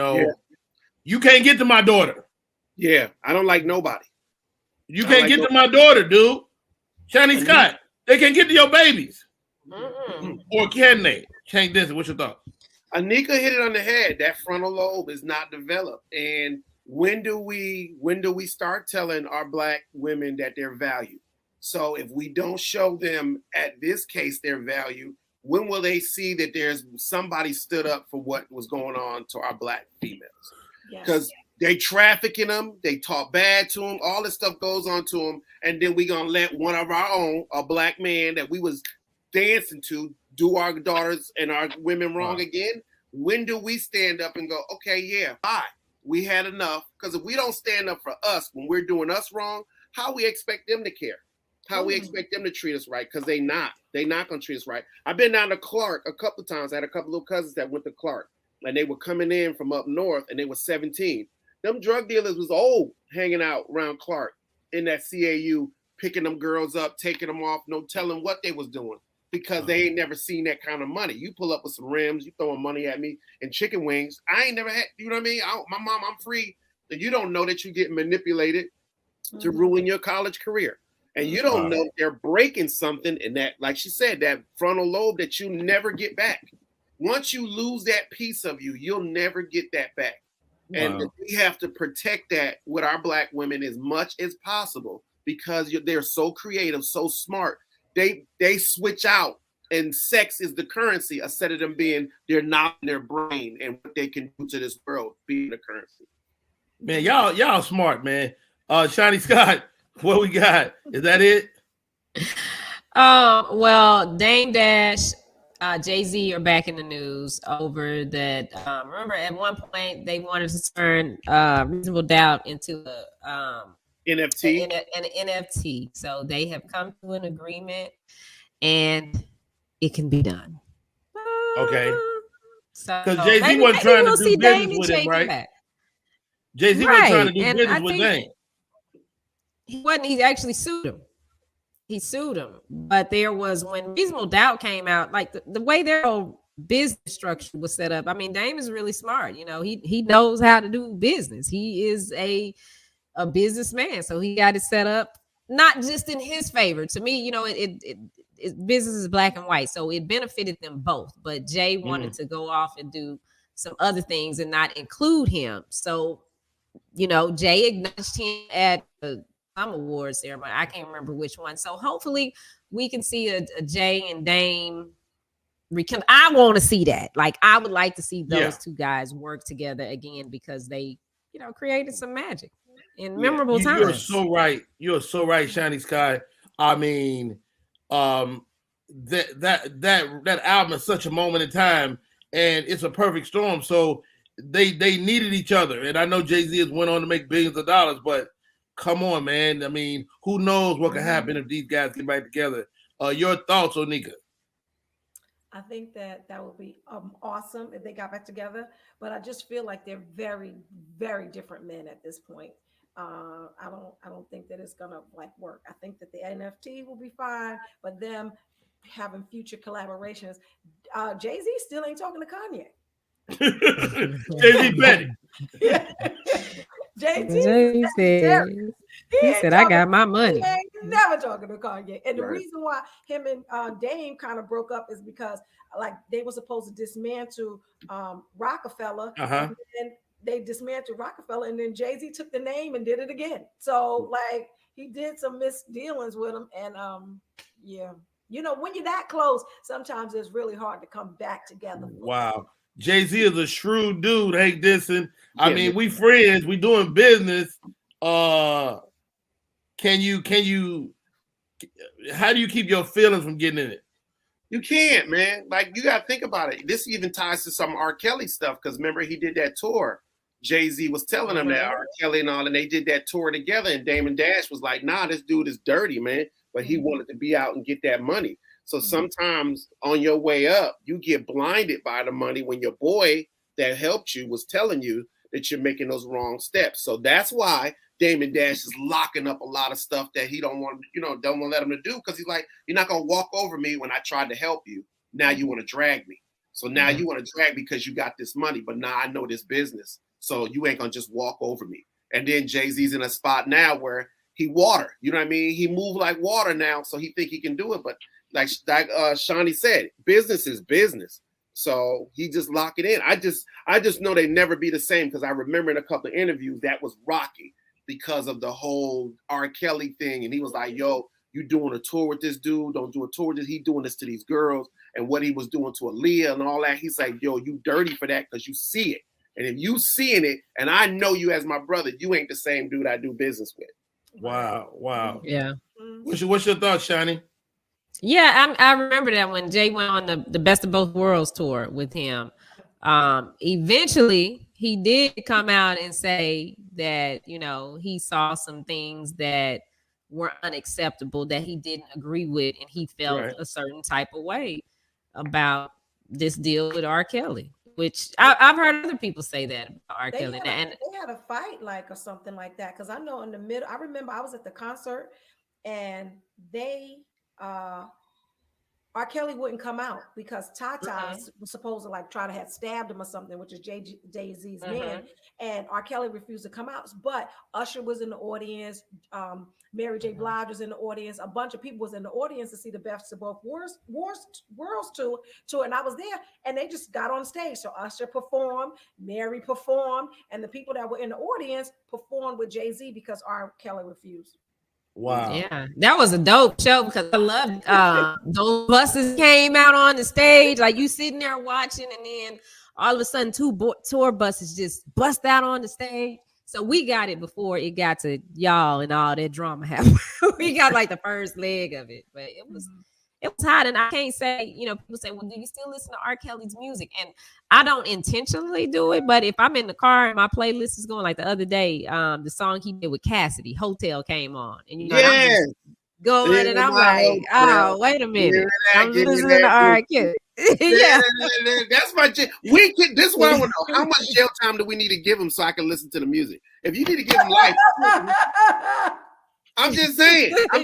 can't get to my daughter. Yeah, I don't like nobody. You can't get to my daughter, dude. Shani Scott, they can't get to your babies. Or can they? Hank Denson, what's your thought? Anika hit it on the head. That frontal lobe is not developed. And when do we start telling our Black women that they're valued? So if we don't show them at this case their value, when will they see that there's somebody stood up for what was going on to our Black females? Because they trafficking them, they talk bad to them, all this stuff goes on to them, and then we gonna let one of our own, a Black man that we was dancing to, do our daughters and our women wrong again? When do we stand up and go, okay, yeah, bye, we had enough? Because if we don't stand up for us when we're doing us wrong, how we expect them to care? How we expect them to treat us right? Because they not gonna treat us right. I've been down to Clark a couple of times. I had a couple of cousins that went to Clark, and they were coming in from up north, and they were 17. Them drug dealers was old, hanging out around Clark in that CAU, picking them girls up, taking them off, no telling what they was doing, because they ain't never seen that kind of money. You pull up with some rims, you throwing money at me and chicken wings. I ain't never had, you know what I mean? My mom, I'm free. And you don't know that you get manipulated to ruin your college career. And you don't know that they're breaking something in that, like she said, that frontal lobe that you never get back. Once you lose that piece of you, you'll never get that back. And we have to protect that with our Black women as much as possible because they're so creative, so smart. They switch out, and sex is the currency instead of them being they're not in their brain and what they can do to this world being the currency. Man, y'all smart, man. Shani Scott, what we got? Is that it? Well, Dame Dash, Jay-Z are back in the news over that. Remember, at one point they wanted to turn Reasonable Doubt into a NFT. An NFT. So they have come to an agreement, and it can be done. Okay. So because Jay-Z wasn't trying to do business with him, right? Back. Jay-Z wasn't trying to do business with Dame. He wasn't. He actually sued him. But there was, when Reasonable Doubt came out, like the way their whole business structure was set up. I mean, Dame is really smart. He knows how to do business. He is a businessman, so he got it set up not just in his favor. To me, business is black and white, so it benefited them both. But Jay wanted to go off and do some other things and not include him. So, Jay acknowledged him at some awards ceremony. I can't remember which one. So hopefully we can see a Jay and Dame recount. I want to see that. Like, I would like to see those two guys work together again because they, created some magic in memorable times. You're so right. You're so right, Shiny Sky. I mean, that album is such a moment in time, and it's a perfect storm. So they needed each other, and I know Jay-Z has went on to make billions of dollars, but come on, man. I mean, who knows what could happen if these guys get back together? Your thoughts, Onika? I think that would be awesome if they got back together, but I just feel like they're very, very different men at this point. I don't think that it's gonna work. I think that the NFT will be fine, but them having future collaborations, Jay-Z still ain't talking to Kanye. Jay-Z Betty. Jay-Z said, I got my money. Never talking to Kanye. And the Right. reason why him and Dame kind of broke up is because they were supposed to dismantle Rockefeller. And then they dismantled Rockefeller, and then Jay-Z took the name and did it again. So he did some misdealings with him. And when you're that close, sometimes it's really hard to come back together. Wow. Jay-Z is a shrewd dude, Hank Denson. I mean, we friends, we doing business. How do you keep your feelings from getting in it? You can't, man. Like, you got to think about it. This even ties to some R. Kelly stuff because remember he did that tour. Jay-Z was telling him that R. Kelly and all, and they did that tour together. And Damon Dash was like, nah, this dude is dirty, man. But he wanted to be out and get that money. So sometimes on your way up, you get blinded by the money when your boy that helped you was telling you that you're making those wrong steps. So that's why Damon Dash is locking up a lot of stuff that he don't want to let him to do, because he's like, you're not going to walk over me when I tried to help you. Now you want to drag me. So now you want to drag me because you got this money, but now I know this business. So you ain't going to just walk over me. And then Jay-Z's in a spot now where he water, you know what I mean? He move like water now, so he think he can do it. But like Shawnee said, business is business. So he just lock it in. I just know they never be the same, because I remember in a couple of interviews that was rocky because of the whole R. Kelly thing. And he was like, yo, you doing a tour with this dude? Don't do a tour with this. He doing this to these girls. And what he was doing to Aaliyah and all that. He's like, yo, you dirty for that because you see it. And if you seeing it, and I know you as my brother, you ain't the same dude I do business with. Wow. Yeah. What's your thoughts, Shani? Yeah, I remember that when Jay went on the Best of Both Worlds tour with him. Eventually, he did come out and say that, he saw some things that were unacceptable that he didn't agree with, and he felt a certain type of way about this deal with R. Kelly, which I've heard other people say that about R. Kelly. They had a fight or something like that, because I know in the middle, I remember I was at the concert and they R. Kelly wouldn't come out because Tata was supposed to try to have stabbed him or something, which is Jay-Z's man, and R. Kelly refused to come out. But Usher was in the audience, Mary J. Blige was in the audience, a bunch of people was in the audience to see the Best of Both Worlds tour, and I was there, and they just got on stage. So Usher performed, Mary performed, and the people that were in the audience performed with Jay-Z because R. Kelly refused. Wow. Yeah, that was a dope show because I loved those buses came out on the stage, like you sitting there watching, and then all of a sudden two tour buses just bust out on the stage. So we got it before it got to y'all and all that drama happened. We got the first leg of it, but it was hot. And I can't say, people say, well, do you still listen to R. Kelly's music? And I don't intentionally do it, but if I'm in the car and my playlist is going, like the other day, the song he did with Cassidy, Hotel, came on. And I'm just going and I'm like, oh, wait a minute. I'm listening to R. Kelly. Yeah. That's my this is what I want to know. How much jail time do we need to give him so I can listen to the music? If you need to give him life, I'm just saying. Like, I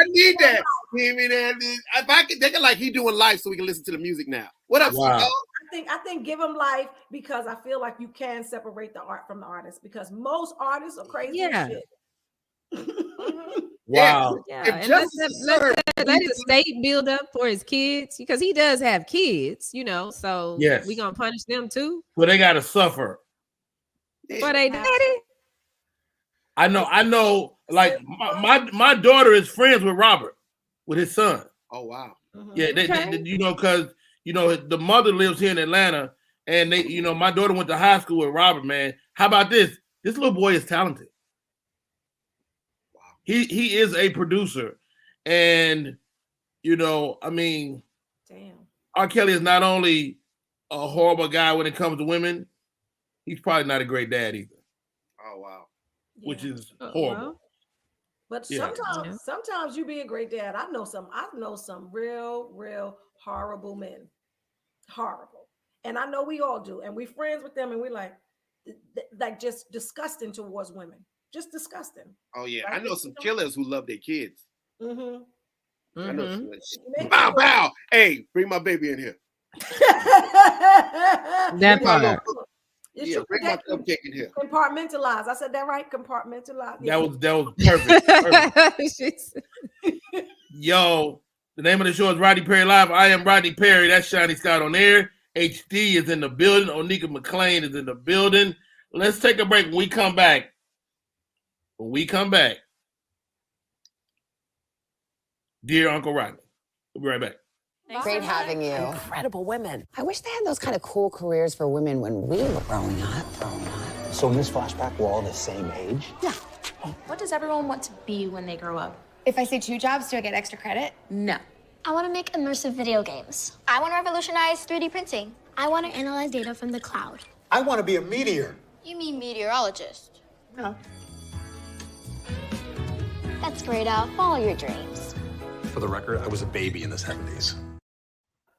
need that. If I could, they can he doing live so we can listen to the music now. What up, wow. I think give him life, because I feel like you can separate the art from the artist, because most artists are crazy as shit. Wow. Yeah. And let his estate build up for his kids, because he does have kids, so we gonna punish them too. Well, they gotta suffer. For they daddy. I know. Like my daughter is friends with Robert, with his son. Oh wow. Yeah, because the mother lives here in Atlanta, and they, my daughter went to high school with Robert. Man, how about this? This little boy is talented. Wow. He is a producer, and damn. R. Kelly is not only a horrible guy when it comes to women, he's probably not a great dad either. Oh wow. Which is horrible. Well, but sometimes you be a great dad. I know some real horrible men. Horrible. And I know we all do. And we friends with them, and we like just disgusting towards women. Just disgusting. Oh yeah. I know some killers who love their kids. Mm-hmm. I know some. Bow bow. Hey, bring my baby in here. That part. Bring my cupcake in here. Compartmentalize. I said that right? Compartmentalize. Yeah. That was perfect. Yo, the name of the show is Rodney Perry Live. I am Rodney Perry. That's Shiny Scott on air. HD is in the building. Onika McClain is in the building. Let's take a break. When we come back, dear Uncle Rodney, we'll be right back. Great having you. Incredible women. I wish they had those kind of cool careers for women when we were growing up. So in this flashback, we're all the same age? Yeah. What does everyone want to be when they grow up? If I say 2 jobs, do I get extra credit? No. I want to make immersive video games. I want to revolutionize 3D printing. I want to analyze data from the cloud. I want to be a meteor. You mean meteorologist? No. That's great, Al. Follow your dreams. For the record, I was a baby in the 70s.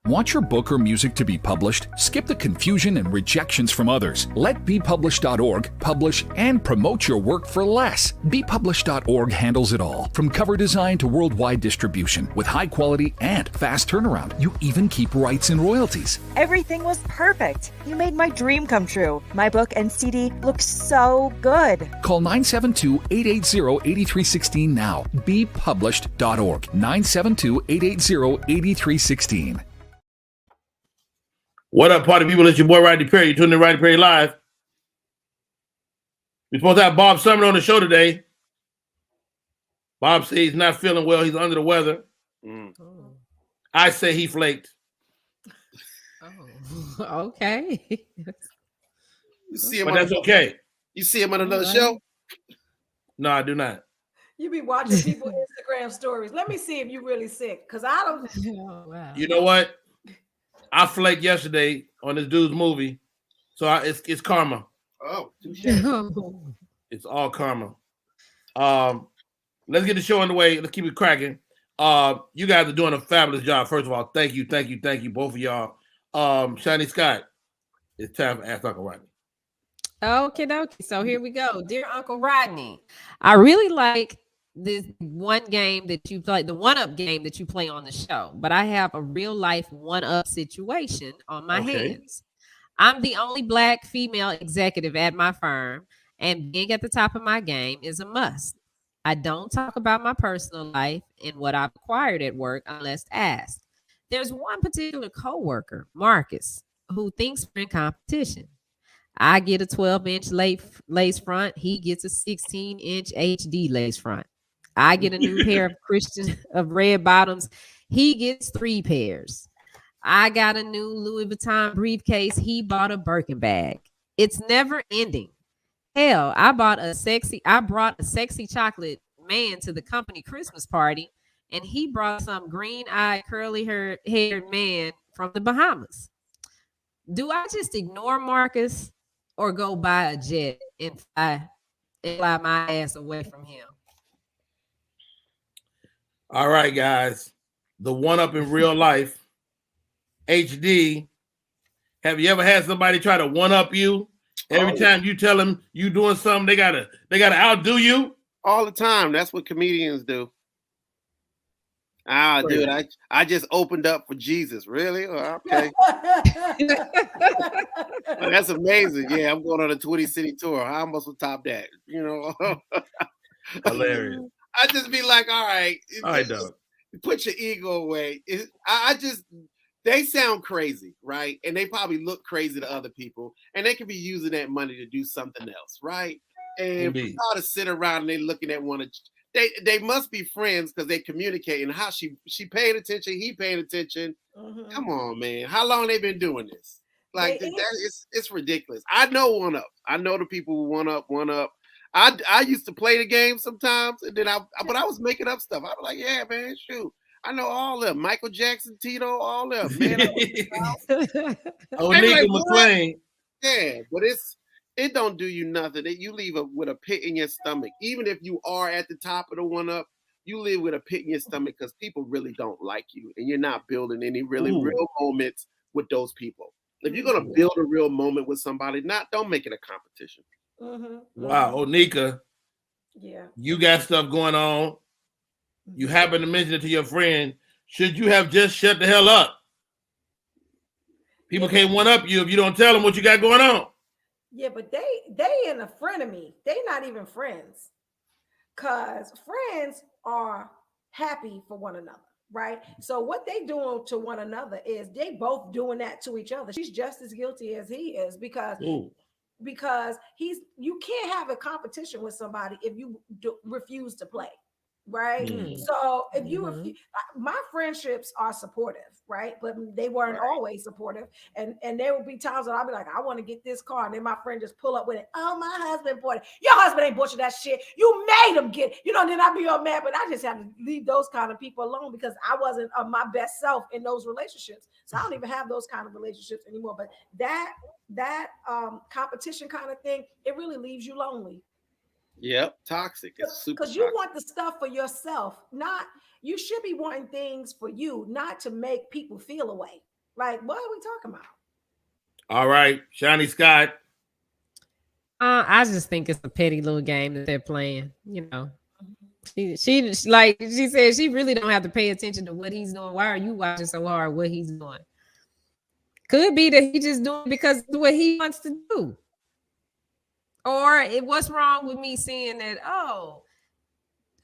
Want your book or music to be published? Skip the confusion and rejections from others. Let BePublished.org publish and promote your work for less. BePublished.org handles it all, from cover design to worldwide distribution, with high quality and fast turnaround. You even keep rights and royalties. Everything was perfect. You made my dream come true. My book and CD look so good. Call 972-880-8316 now. BePublished.org. 972-880-8316. What up, party people? It's your boy Rodney Perry. You're tuning in to Rodney Perry Live. We're supposed to have Bob Sumner on the show today. Bob says he's not feeling well. He's under the weather. I say he flaked. Okay. You see him, but that's okay. You see him on another show? No, I do not. You be watching people Instagram stories. Let me see if you really sick, because I don't. Oh, wow. You know what? I flaked yesterday on this dude's movie, so it's karma. Oh, it's all karma. Let's get the show underway. Let's keep it cracking. You guys are doing a fabulous job. First of all, thank you, both of y'all. Shiny Scott, it's time for Ask Uncle Rodney. Okay. So here we go. Dear Uncle Rodney, I really like this one game that you play, the one-up game that you play on the show, but I have a real life one-up situation on my hands. I'm the only Black female executive at my firm, and being at the top of my game is a must. I don't talk about my personal life and what I've acquired at work unless asked. There's one particular coworker, Marcus, who thinks we're in competition. I get a 12-inch lace front. He gets a 16-inch HD lace front. I get a new pair of red bottoms. He gets 3 pairs. I got a new Louis Vuitton briefcase. He bought a Birkin bag. It's never ending. Hell, I brought a sexy chocolate man to the company Christmas party, and he brought some green-eyed, curly-haired man from the Bahamas. Do I just ignore Marcus or go buy a jet and fly my ass away from him? All right, guys. The one-up in real life. HD. Have you ever had somebody try to one-up you? Every time you tell them you doing something, they gotta outdo you? All the time. That's what comedians do. Dude, I just opened up for Jesus. Really? Okay. Well, that's amazing. Yeah, I'm going on a 20-city tour. How am I supposed to top that? You know? Hilarious. I just be like, all right, dog. Put your ego away. They sound crazy, right? And they probably look crazy to other people, and they could be using that money to do something else, right? And for y'all to sit around and they looking at one of they must be friends because they communicating. How she paying attention, he paying attention. Mm-hmm. Come on, man. How long they been doing this? Like it's ridiculous. I know one up. I know the people who one up. I used to play the game sometimes, and then but I was making up stuff. I was like, yeah, man, shoot. I know all of them. Michael Jackson, Tito, all of them. Man, Onika McClain. Yeah, but it don't do you nothing. You leave with a pit in your stomach. Even if you are at the top of the one up, you live with a pit in your stomach because people really don't like you, and you're not building any real moments with those people. If you're gonna build a real moment with somebody, don't make it a competition. Wow, Onika. Yeah. You got stuff going on. You happen to mention it to your friend. Should you have just shut the hell up? People can't one up you if you don't tell them what you got going on. Yeah, but they in a frenemy. They not even friends. Cause friends are happy for one another, right? So what they doing to one another is they both doing that to each other. She's just as guilty as he is because you can't have a competition with somebody if you refuse to play. right? So if you my friendships are supportive, right? But they weren't always supportive. And there would be times when I'd be like, I want to get this car. And then my friend just pull up with it. Oh, my husband bought it. Your husband ain't bought you that shit. You made him get it. You know, then I'd be all mad. But I just have to leave those kind of people alone because I wasn't my best self in those relationships. So I don't even have those kind of relationships anymore. But that competition kind of thing, it really leaves you lonely. Yep, toxic. It's super because you want the stuff for yourself, not you should be wanting things for you, not to make people feel away. Like, what are we talking about? All right, Shiny Scott. I just think it's a petty little game that they're playing. You know, she like she said she really don't have to pay attention to what he's doing. Why are you watching so hard what he's doing? Could be that he just doing because it's what he wants to do. Or what's wrong with me seeing that,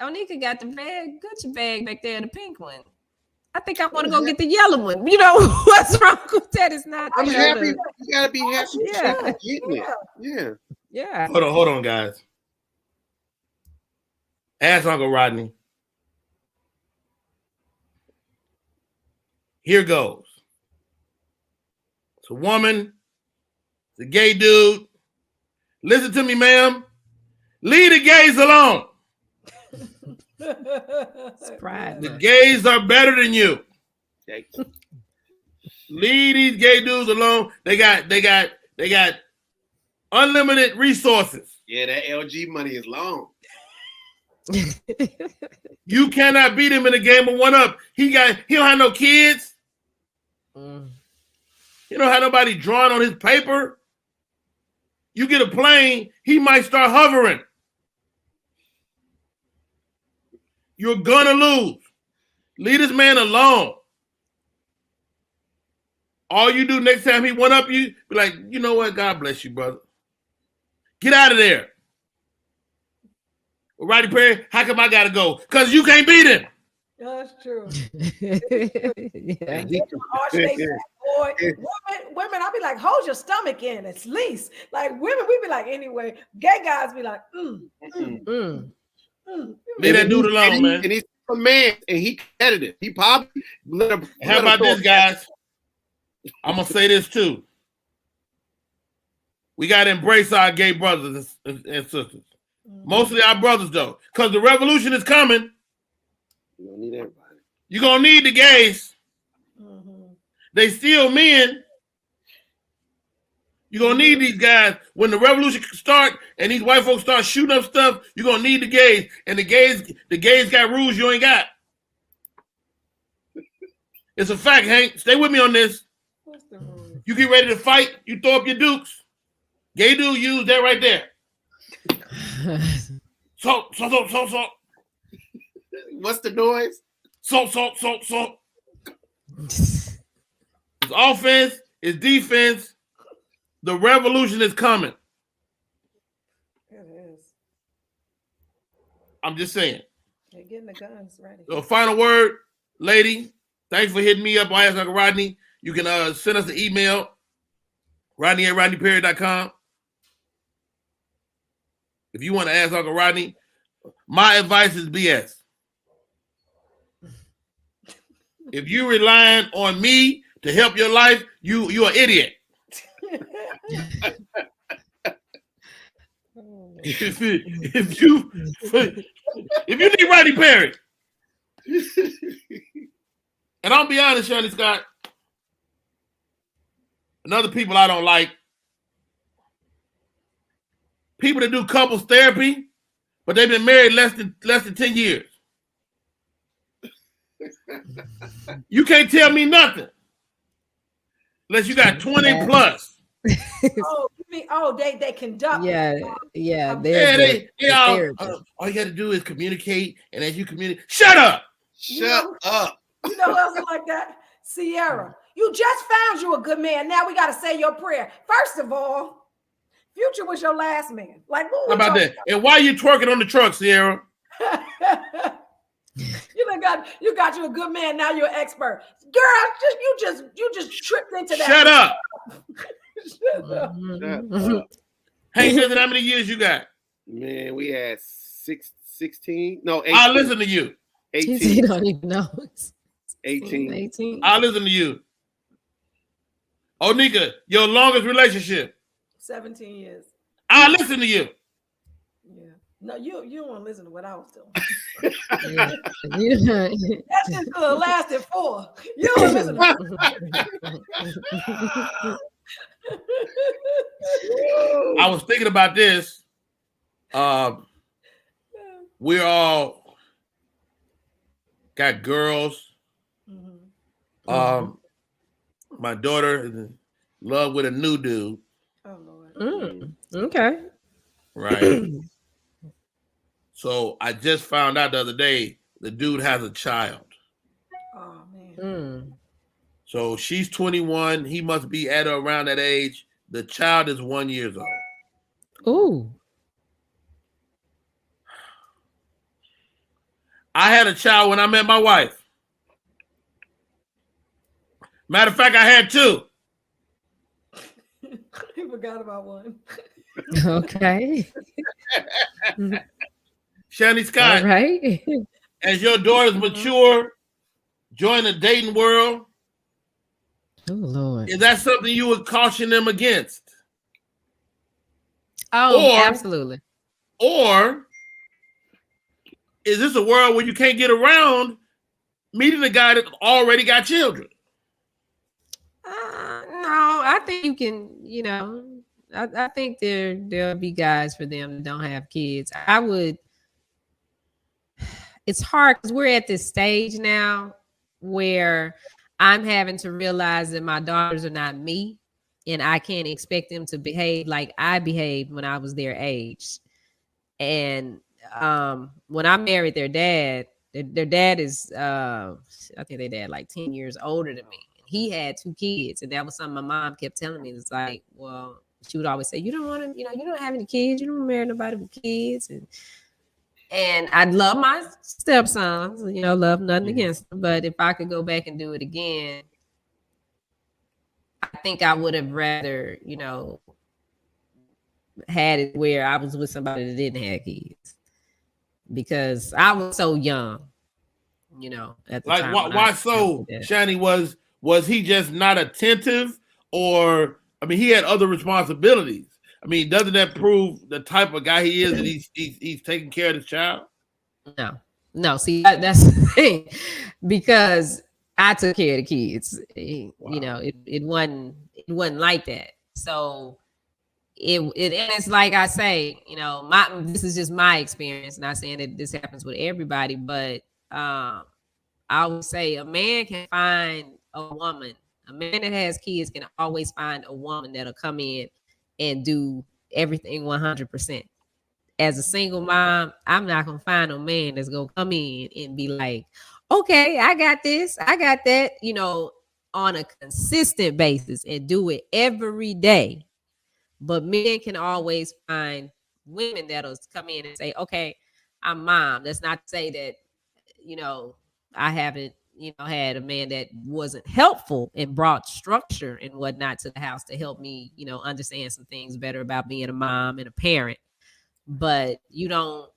Onika got the bag, Gucci bag back there, the pink one. I think I want to go get the yellow one. You know, what's wrong with that? It's not. I'm happy. You gotta be happy. Yeah. Hold on, guys. Ask Uncle Rodney. Here goes. It's a woman. It's a gay dude. Listen to me, ma'am. Leave the gays alone. Surprise. The gays are better than you. Leave these gay dudes alone. They got unlimited resources. Yeah, that LG money is long. You cannot beat him in a game of one up. He don't have no kids. He don't have nobody drawing on his paper. You get a plane, he might start hovering. You're gonna lose. Leave this man alone. All you do next time he went up you, be like, you know what? God bless you, brother. Get out of there. Well, Rodney Perry, how come I gotta go? Because you can't beat him. That's true. Yeah. Women, I'll be like, hold your stomach in, at least. Like women, we be like, anyway. Gay guys be like, Leave that dude alone, man. And he's a man, and he competitive. He probably. How about this, guys? I'm gonna say this too. We gotta embrace our gay brothers and sisters. Mostly our brothers, though, because the revolution is coming. You don't need everybody. You're gonna need the gays. They still men. You're gonna need these guys when the revolution start and these white folks start shooting up stuff. You're gonna need the gays, and the gays got rules you ain't got. It's a fact, Hank. Stay with me on this. You get ready to fight, you throw up your dukes. Gay dude use that right there. Salt. What's the noise? Salt. It's offense, it's defense. The revolution is coming. It is. I'm just saying. They're getting the guns ready. So final word, lady. Thanks for hitting me up on Ask Uncle Rodney. You can send us an email, Rodney@RodneyPerry.com. If you want to ask Uncle Rodney, my advice is BS. If you're relying on me to help your life, you're an idiot. if you need Rodney Perry, and I'll be honest, Shani Scott, and other people I don't like, people that do couples therapy, but they've been married less than 10 years. You can't tell me nothing unless you got 20 plus. They conduct. They all you got to do is communicate, and as you communicate, shut up. Shut up. You know who else is like that? Sierra. You just found you a good man. Now we got to say your prayer. First of all, Future was your last man. Like, what how about that? And why you twerking on the truck, Sierra? You got you a good man. Now you're an expert, girl. You just tripped into that. Shut up. Shut up. Hey, Susan, how many years you got? Man, we had 16. No, 18. I listen to you. 18. He don't even know. 18. 18. I listen to you. Onika, your longest relationship. 17 years. I listen to you. Yeah. No, you don't want to listen to what I was doing. Yeah. That just could have lasted 4. You don't listen to I was thinking about this. We're all got girls. My daughter is in love with a new dude. Oh Lord. Okay. Right. So I just found out the other day the dude has a child. Oh man. So she's 21. He must be at or around that age. The child is 1 year old. Ooh. I had a child when I met my wife. Matter of fact, I had 2. He forgot about one. Okay. Shani Scott. All right. As your daughters mature, join the dating world. Oh Lord. Is that something you would caution them against? Oh, absolutely. Or is this a world where you can't get around meeting a guy that already got children? No, I think you can, I think there'll be guys for them that don't have kids. It's hard because we're at this stage now where I'm having to realize that my daughters are not me, and I can't expect them to behave like I behaved when I was their age. And when I married their dad is I think their dad like 10 years older than me. He had 2 kids, and that was something my mom kept telling me. It's like, well, she would always say, you don't want to, you don't have any kids, you don't marry nobody with kids. And I love my stepsons, love nothing against them. But if I could go back and do it again, I think I would have rather, had it where I was with somebody that didn't have kids, because I was so young, at the time. Why so? Shani, was he just not attentive, or he had other responsibilities? Doesn't that prove the type of guy he is, that he's taking care of his child? No. See, that's the thing, because I took care of the kids. Wow. It wasn't like that. So and it's like I say, this is just my experience. Not saying that this happens with everybody, but I would say a man can find a woman. A man that has kids can always find a woman that'll come in and do everything 100%. As a single mom, I'm not gonna find a man that's gonna come in and be like, okay, I got this, I got that, on a consistent basis and do it every day. But men can always find women that'll come in and say, okay, I'm mom. That's not to say that, I haven't, had a man that wasn't helpful and brought structure and whatnot to the house to help me, understand some things better about being a mom and a parent. But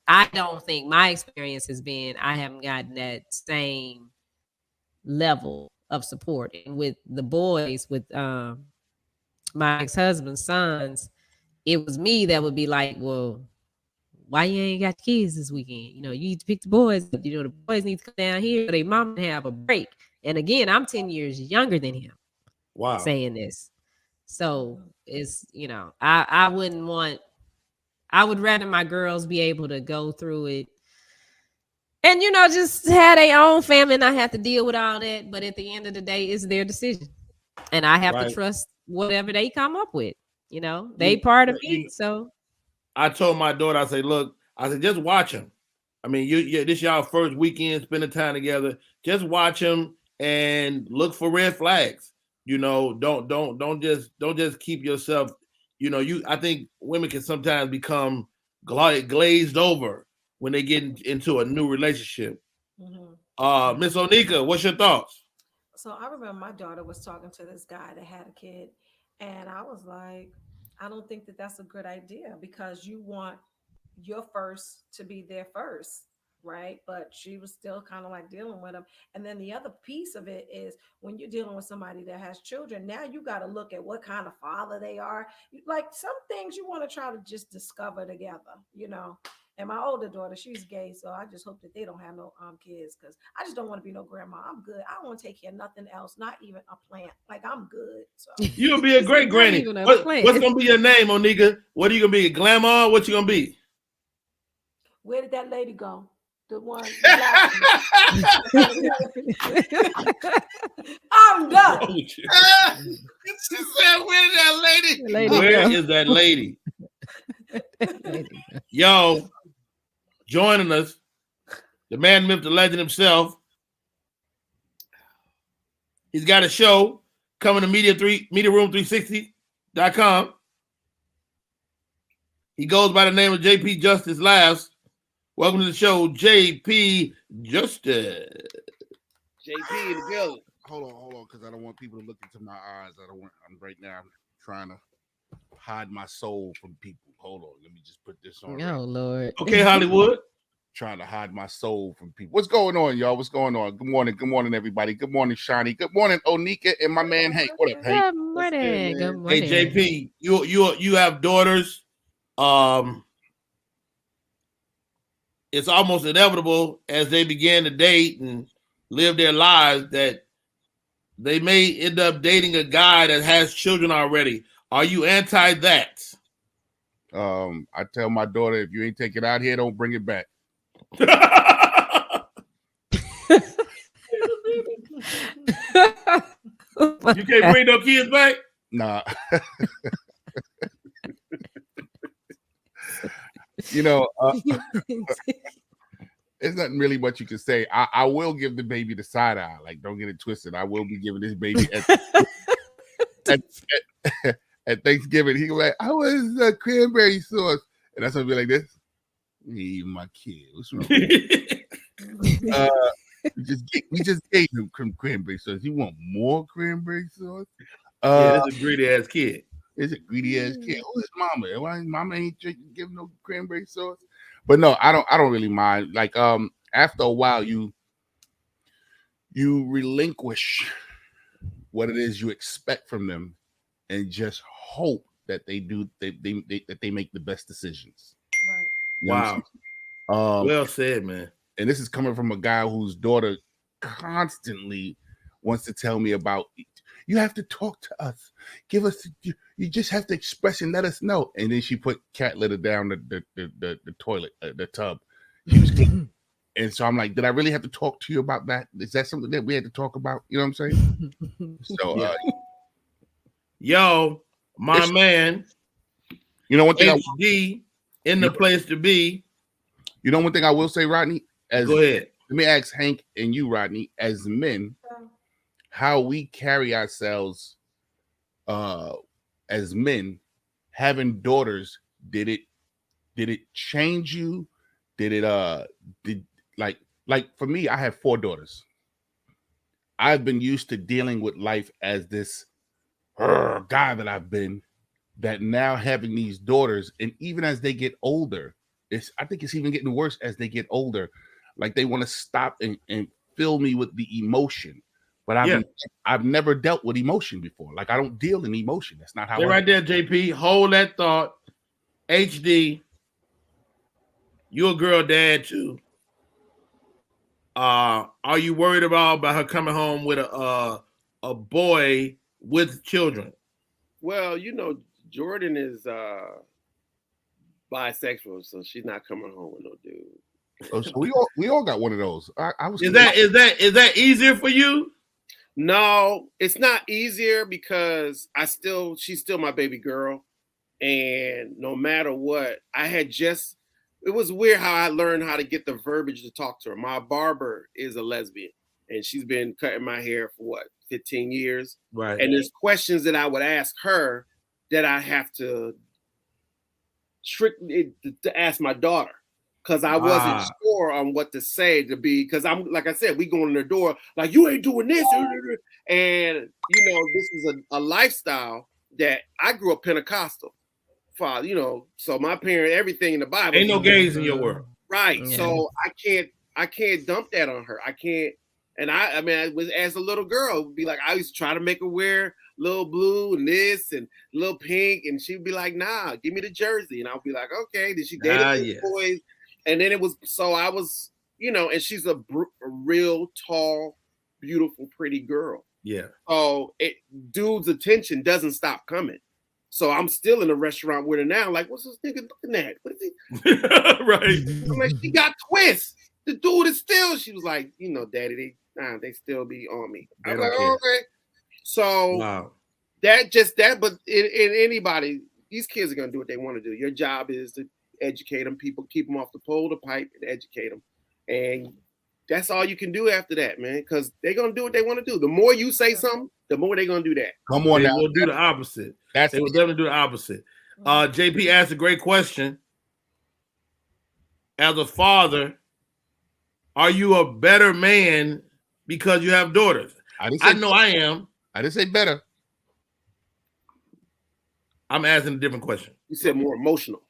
I don't think my experience has been, I haven't gotten that same level of support. And with the boys, with my ex-husband's sons, it was me that would be like, well, why you ain't got kids this weekend? You need to pick the boys. The boys need to come down here so their mom can have a break. And again, I'm 10 years younger than him. Wow. Saying this. So it's, I would rather my girls be able to go through it and, just have their own family and not have to deal with all that. But at the end of the day, it's their decision. And I have to trust whatever they come up with. They part of me. So I told my daughter, I said, look, just watch him. This y'all first weekend spending time together. Just watch him and look for red flags. Don't just keep yourself. I think women can sometimes become glazed over when they get into a new relationship. Mm-hmm. Miss Onika, what's your thoughts? So I remember my daughter was talking to this guy that had a kid, and I was like, I don't think that that's a good idea, because you want you're first to be there first, right? But she was still kind of like dealing with him. And then the other piece of it is when you're dealing with somebody that has children, now you got to look at what kind of father they are. Like some things you want to try to just discover together, you know. And my older daughter, she's gay, so I just hope that they don't have no kids, because I just don't want to be no grandma. I'm good. I don't want to take care of nothing else, not even a plant. Like I'm good. So You'll be a great granny. What's gonna be your name, Onika? What are you gonna be? A glamour? What you gonna be? Where did that lady go? The one. I'm done. She said, "Where's that lady? Where is that lady?" Yo, joining us, the man, myth, the legend himself. He's got a show coming to MediaRoom360.com. He goes by the name of JP Justice Laughs. Welcome to the show, JP Justice. JP in the building. Hold on, because I don't want people to look into my eyes. I'm right now trying to hide my soul from people. Hold on, let me just put this on. Oh, Lord. Okay, Hollywood. Trying to hide my soul from people. What's going on, y'all? What's going on? Good morning, everybody. Good morning, Shani. Good morning, Onika, and my man Hank. What up, Hank? Good morning. Good morning. Hey, JP, you have daughters. It's almost inevitable as they begin to date and live their lives that they may end up dating a guy that has children already. Are you anti that? I tell my daughter, if you ain't take it out here, don't bring it back. You can't bring no kids back? Nah. You know, there's nothing really much you can say. I will give the baby the side eye. Like, don't get it twisted. I will be giving this baby at Thanksgiving. He was like, I was cranberry sauce. And that's gonna be like this. Hey, my kid. What's wrong? We just gave him cranberry sauce. You want more cranberry sauce? Yeah, that's a greedy ass kid. It's a greedy ass kid. Who's mama? Why mama ain't giving no cranberry sauce? But no, I don't really mind. Like, after a while, you relinquish what it is you expect from them, and just hope that they make the best decisions. Right. Wow. Well said, man. And this is coming from a guy whose daughter constantly wants to tell me about. You have to talk to us. Give us. You just have to express and let us know. And then she put cat litter down the toilet, the tub. She was and so I'm like, did I really have to talk to you about that? Is that something that we had to talk about? You know what I'm saying? So, yo, my man. You know one thing. HD in the place to be. You know one thing I will say, Rodney. Go ahead. Let me ask Hank and you, Rodney, as men, how we carry ourselves as men, having daughters. Did it change you? Did it like for me, I have 4 daughters. I've been used to dealing with life as this guy that I've been, that now having these daughters, and even as they get older, I think it's even getting worse as they get older. Like they want to stop and fill me with the emotion. But I've never dealt with emotion before. Like I don't deal in emotion. That's not how. They're right there, JP. Hold that thought. HD, you're a girl dad too. Are you worried about her coming home with a boy with children? Well, you know, Jordan is bisexual, so she's not coming home with no dude. Oh, so we all got one of those. I was. Is that easier for you? No, it's not easier because she's still my baby girl, and no matter what, it was weird how I learned how to get the verbiage to talk to her. My barber is a lesbian, and she's been cutting my hair for 15 years. Right. And there's questions that I would ask her that I have to strictly to ask my daughter, because I wasn't sure on what to say because I'm, like I said, we going in the door like, you ain't doing this. And, you know, this is a lifestyle that I grew up Pentecostal. father, you know. So my parent, everything in the Bible. Ain't no gays in your world. Right. Yeah. So I can't dump that on her. I can't. And I mean, I was as a little girl, be like, I used to try to make her wear little blue and this and little pink, and she'd be like, nah, give me the jersey. And I'll be like, okay. Did she date yes. boys? And then it was, so I was, you know, and she's a real tall, beautiful, pretty girl. Yeah. So dude's attention doesn't stop coming. So I'm still in a restaurant with her now. Like, what's this nigga looking at? What is he? Right. I'm like, she got twists. The dude is still. She was like, you know, Daddy, they still be on me. They I'm don't like, care. okay. So Wow. but in anybody, these kids are gonna do what they want to do. Your job is to educate them. People keep them off the pole, the pipe, and educate them. And that's all you can do after that, man. Because they're gonna do what they want to do. The more you say something, the more they're gonna do that. Come on They now. will do the opposite. They will definitely do the opposite. JP asked a great question. As a father, are you a better man because you have daughters? I know I am. I didn't say better. I'm asking a different question. You said more emotional.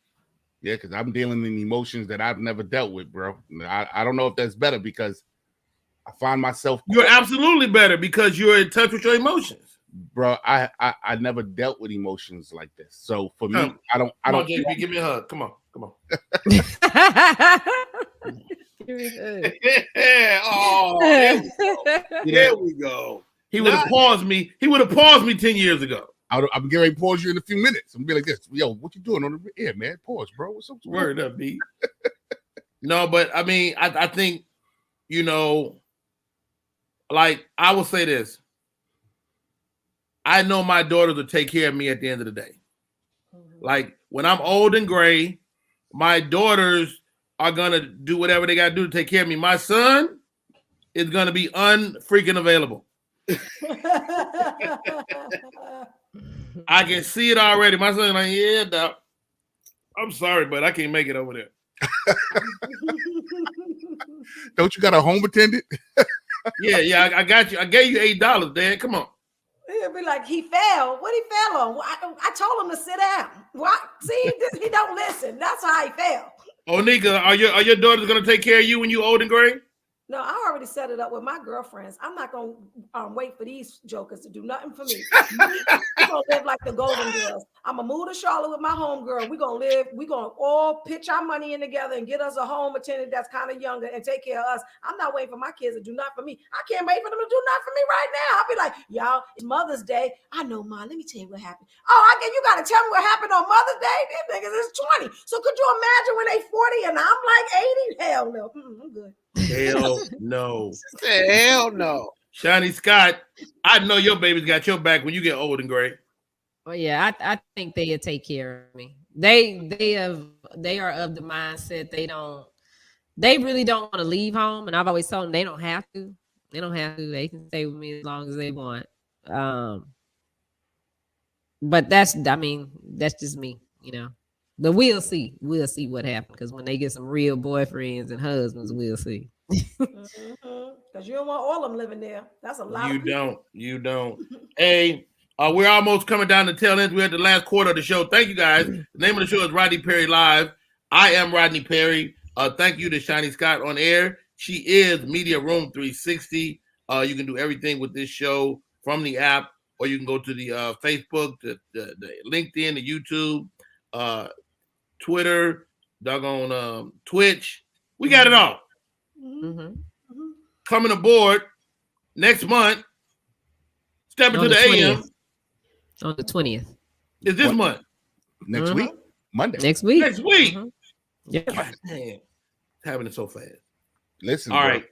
Yeah, because I'm dealing in emotions that I've never dealt with, bro. I don't know if that's better because I find myself. You're absolutely better because you're in touch with your emotions. Bro, I never dealt with emotions like this. So for me, I don't. Come on, JP, give me a hug. Come on. Oh, there we go. He would have paused me. He would have paused me 10 years ago. I'm getting ready to pause you in a few minutes. I'm gonna be like this. Yo, what you doing on the air, man? Pause, bro. What's up? Word up, B. No, but I mean, I think, you know, like I will say this. I know my daughters will take care of me at the end of the day. Like when I'm old and gray, my daughters are gonna do whatever they gotta do to take care of me. My son is gonna be unfreaking available. I can see it already. My son's like, yeah, Doc, I'm sorry, but I can't make it over there. Don't you got a home attendant? Yeah, I got you. I gave you $8, Dad. Come on. He'll be like, he fell. What he fell on? I told him to sit down. What? See, he don't listen. That's how he fell. Oh, Nika, are your daughters gonna take care of you when you old and gray? No, I already set it up with my girlfriends. I'm not gonna wait for these jokers to do nothing for me. We're gonna live like the Golden Girls. I'm gonna move to Charlotte with my homegirl. We're gonna all pitch our money in together and get us a home attendant that's kind of younger and take care of us. I'm not waiting for my kids to do nothing for me. I can't wait for them to do nothing for me right now. I'll be like, y'all, it's Mother's Day. I know, Mom. Let me tell you what happened. Oh, you gotta tell me what happened on Mother's Day. These niggas is 20. So could you imagine when they 40 and I'm like 80? Hell no. I'm good. Hell no. Hell no. Shiny Scott, I know your baby's got your back when you get old and gray. Well, yeah, I think they'll take care of me. They are of the mindset they really don't want to leave home, and I've always told them they don't have to. They can stay with me as long as they want. But that's just me, you know. But we'll see what happens, because when they get some real boyfriends and husbands, we'll see. Because you don't want all of them living there. That's a lot. You don't. Hey, we're almost coming down the tail end. We're at the last quarter of the show. Thank you, guys. The name of the show is Rodney Perry Live. I am Rodney Perry. Thank you to Shiny Scott on air. She is Media Room 360. You can do everything with this show from the app, or you can go to the Facebook, the LinkedIn, the YouTube, Twitter, doggone Twitch. We got it all. Mm-hmm. Coming aboard next month. Step into the AM. On the 20th. Is this month? Next week? Monday. Next week. Next week. Mm-hmm. Yeah. God, man. It's happening so fast. Listen. All bro. right.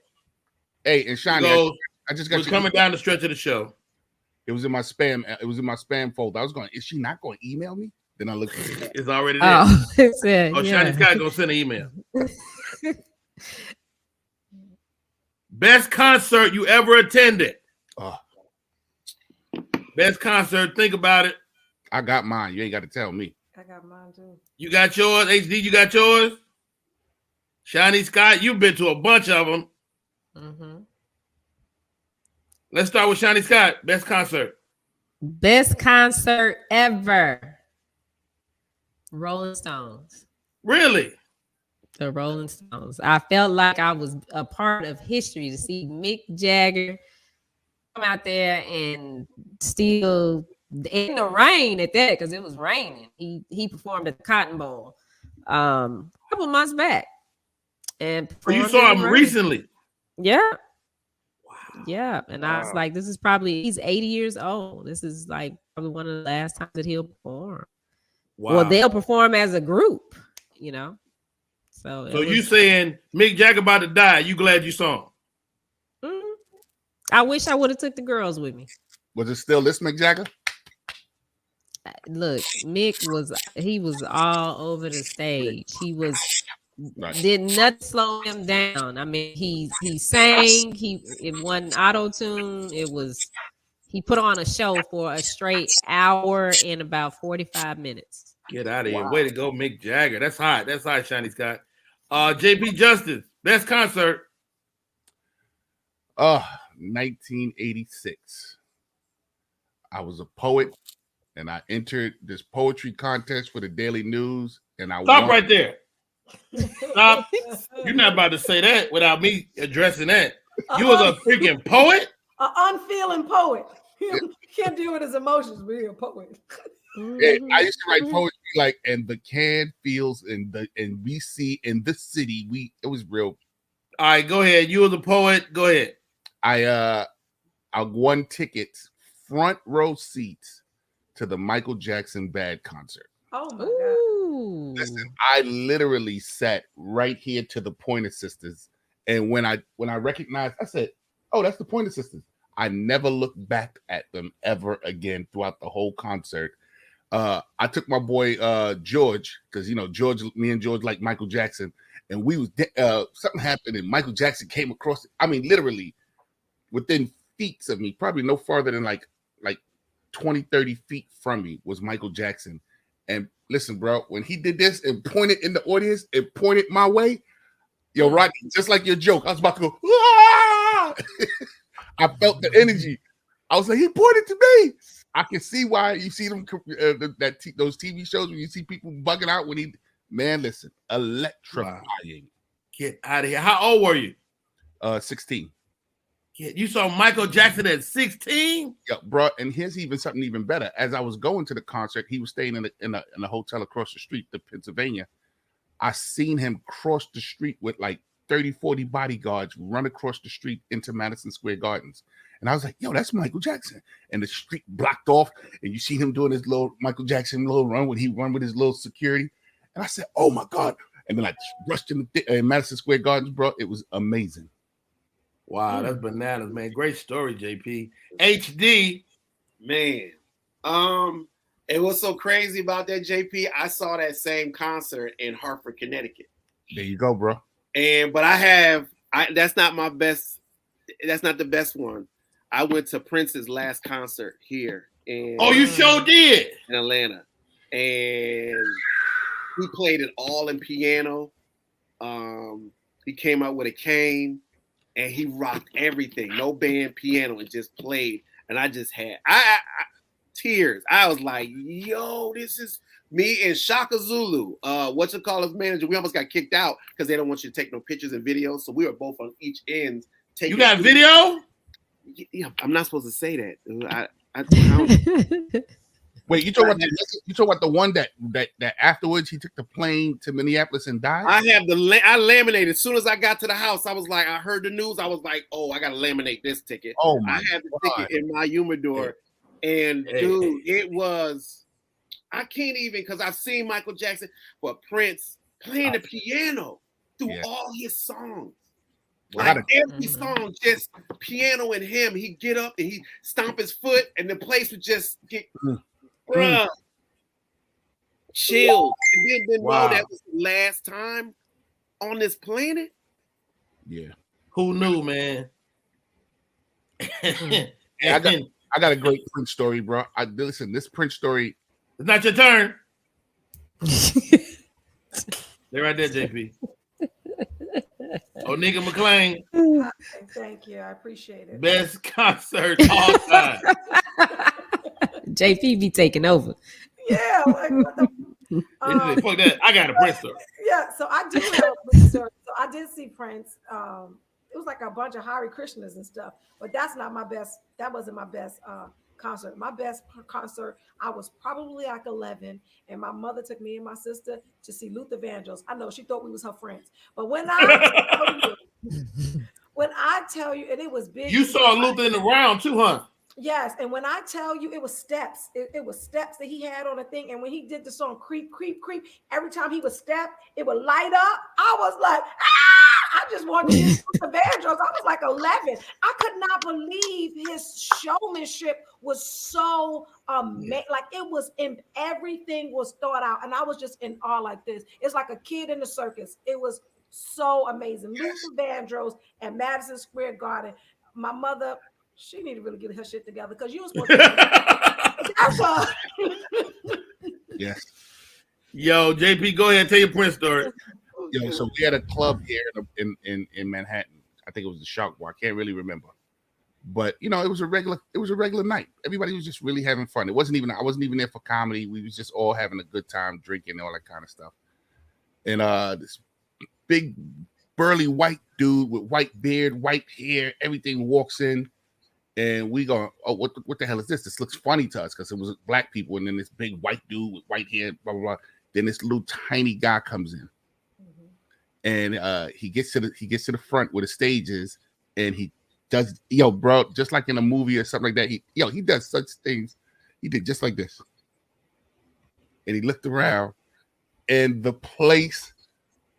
Hey, and Shiny, I just got you coming down the stretch of the show. It was in my spam. It was in my spam folder. I was going, is she not going to email me? Then I looked at it. It's already there. Shiny Scott gonna send an email. Best concert you ever attended. Best concert. Think about it. I got mine. You ain't got to tell me. I got mine too. You got yours. HD, you got yours. Shiny Scott, you've been to a bunch of them. Mm-hmm. Let's start with Shiny Scott. Best concert. Best concert ever. Rolling Stones. Really? The Rolling Stones. I felt like I was a part of history to see Mick Jagger come out there and still in the rain at that, because it was raining. He performed at the Cotton Bowl a couple months back. And you saw him recently? Yeah. Wow. Yeah. And I was like, this is probably, he's 80 years old. This is like probably one of the last times that he'll perform. Wow. Well, they'll perform as a group, you know. So you saying Mick Jagger about to die? You glad you saw him? Mm-hmm. I wish I would have took the girls with me. Was it still this Mick Jagger? Look, Mick was all over the stage. He was did not slow him down. I mean, he sang. It wasn't auto tune. He put on a show for a straight hour and about 45 minutes. Get out of here! Way to go, Mick Jagger. That's hot. That's hot, Shiny Scott. JP Justice, best concert. 1986. I was a poet, and I entered this poetry contest for the Daily News, and I Stop right there. Stop. You're not about to say that without me addressing that. You was a freaking poet? An unfeeling poet. He can't deal with his emotions, but he's a poet. Yeah, I used to write poetry like, and the can feels and we see in this city, it was real. All right, go ahead. You was a poet. Go ahead. I won tickets, front row seats to the Michael Jackson Bad concert. Oh my God. Listen, I literally sat right here to the Pointer Sisters, and when I recognized, I said, "Oh, that's the Pointer Sisters." I never looked back at them ever again throughout the whole concert. I took my boy George, because me and George like Michael Jackson, and we was something happened, and Michael Jackson came across. I mean, literally within feet of me, probably no farther than like 20, 30 feet from me was Michael Jackson. And listen, bro, when he did this and pointed in the audience and pointed my way, yo, Rodney, just like your joke, I was about to go, ah! I felt the energy. I was like, he pointed to me. I can see why you see them those TV shows when you see people bugging out when listen, electrifying. Wow. Get out of here. How old were you? 16. You saw Michael Jackson at 16? Yeah, bro. And here's something even better. As I was going to the concert, he was staying in a hotel across the street to Pennsylvania. I seen him cross the street with like 30, 40 bodyguards run across the street into Madison Square Gardens. And I was like, yo, that's Michael Jackson. And the street blocked off, and you see him doing his little Michael Jackson little run when he run with his little security. And I said, oh my God. And then I rushed in Madison Square Gardens, bro. It was amazing. Wow, that's bananas, man. Great story, JP. HD. Man. It was so crazy about that, JP. I saw that same concert in Hartford, Connecticut. There you go, bro. But that's not my best. That's not the best one. I went to Prince's last concert here. You sure did? In Atlanta. And he played it all in piano. He came out with a cane and he rocked everything. No band, piano, and just played. And I just had tears. I was like, yo, this is me and Shaka Zulu. His manager, we almost got kicked out because they don't want you to take no pictures and videos. So we were both on each end. You got video? Yeah, I'm not supposed to say that. I don't. Wait, you talking about the one that afterwards he took the plane to Minneapolis and died? I laminated. As soon as I got to the house, I was like, I heard the news. I was like, oh, I gotta laminate this ticket. Oh my! I had the ticket in my humidor, and dude, it was. I can't even, because I've seen Michael Jackson, but Prince playing the piano through all his songs. Like every song, just piano and him. He'd get up and he'd stomp his foot, and the place would just get chill. And then didn't know that was the last time on this planet. Yeah. Who knew, man? I got a great Prince story, bro. Listen, this Prince story. It's not your turn. They're right there, JP. Nigga McClain. Thank you. I appreciate it. Best concert all time. JP be taking over. Yeah. Like, said, fuck that. I got a Prince story. Yeah, so I do have a Prince story. So I did see Prince. It was like a bunch of Hare Krishnas and stuff, but that's not my best. That wasn't my best concert. My best concert, I was probably like 11, and my mother took me and my sister to see Luther Vandross. I know she thought we was her friends, but when I tell you, and it was big. You saw Luther in the round too, huh? Yes, and when I tell you, it was steps. It was steps that he had on a thing, and when he did the song "Creep, Creep, Creep," every time he would step, it would light up. I was like, ah! I just wanted to hear the Vandross. I was like 11. I could not believe his showmanship was so amazing. Like it was in everything was thought out, and I was just in awe like this. It's like a kid in the circus. It was so amazing. Luther Vandross at Madison Square Garden. My mother. She need to really get her shit together because you was supposed to. That's all. Yes. Yo, JP, go ahead and tell your Prince story. Yo, so we had a club here in Manhattan. I think it was the Shark Bar. I can't really remember, but you know, it was a regular night. Everybody was just really having fun. I wasn't even there for comedy. We was just all having a good time, drinking, all that kind of stuff. And this big burly white dude with white beard, white hair, everything walks in. And we go, oh, what the hell is this? This looks funny to us because it was black people, and then this big white dude with white hair, blah blah blah. Then this little tiny guy comes in, and he gets to the front where the stage is, and he does, bro, just like in a movie or something like that. He does such things. He did just like this, and he looked around, and the place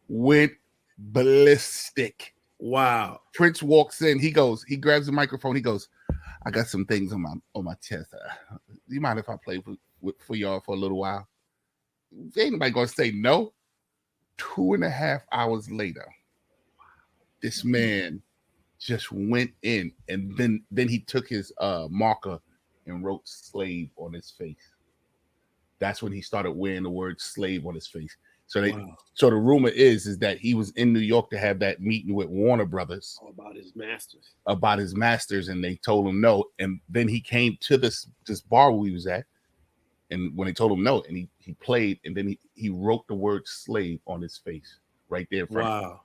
went ballistic. Wow. Prince walks in. He grabs the microphone. He goes, I got some things on my chest. Do you mind if I play for y'all for a little while? Ain't nobody gonna say no. 2.5 hours later, this man just went in, and then he took his marker and wrote slave on his face. That's when he started wearing the word slave on his face. So so the rumor is that he was in New York to have that meeting with Warner Brothers about his masters, and they told him no. And then he came to this bar where he was at, and when they told him no, and he played, and then he wrote the word slave on his face right there in front of him. Wow,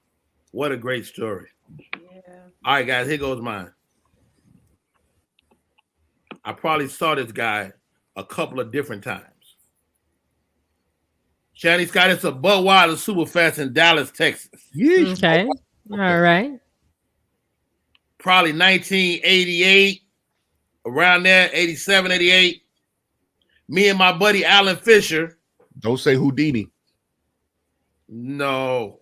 what a great story! Yeah. All right, guys, here goes mine. I probably saw this guy a couple of different times. Shanny Scott, it's a Budweiser Superfest in Dallas, Texas. Yeesh. Okay. All right. Probably 1988, around there, 87, 88. Me and my buddy Alan Fisher. Don't say Houdini. No.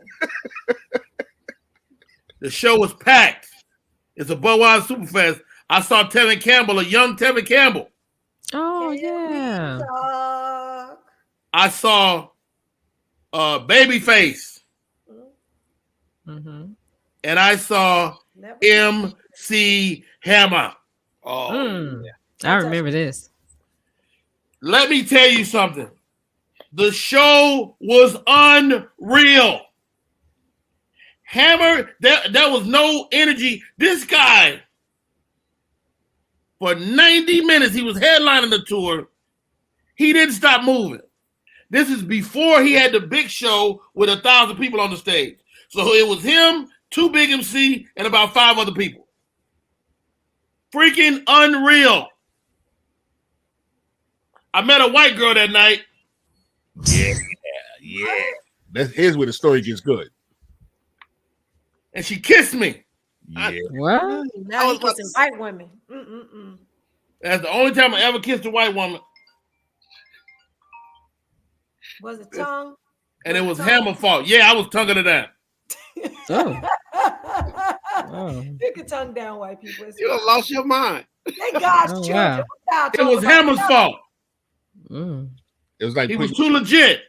The show was packed. It's a Budweiser Superfest. I saw Tevin Campbell, a young Tevin Campbell. Oh, yeah. I saw Babyface. Mm-hmm. And I saw MC Hammer. Oh, I remember this. Let me tell you something. The show was unreal. Hammer, there was no energy. This guy, for 90 minutes, he was headlining the tour. He didn't stop moving. This is before he had the big show with 1,000 people on the stage. So it was him, 2 big MC, and about 5 other people. Freaking unreal. I met a white girl that night. Yeah. Here's where the story gets good. And she kissed me. Yeah. What? Now he's kissing white women. That's the only time I ever kissed a white woman. Was it tongue? And it was Hammer's fault. Yeah, I was tonguing it down. You can tongue down white people. You done lost your mind. They God's children. Wow. It was Hammer's fault. It was like he was too legit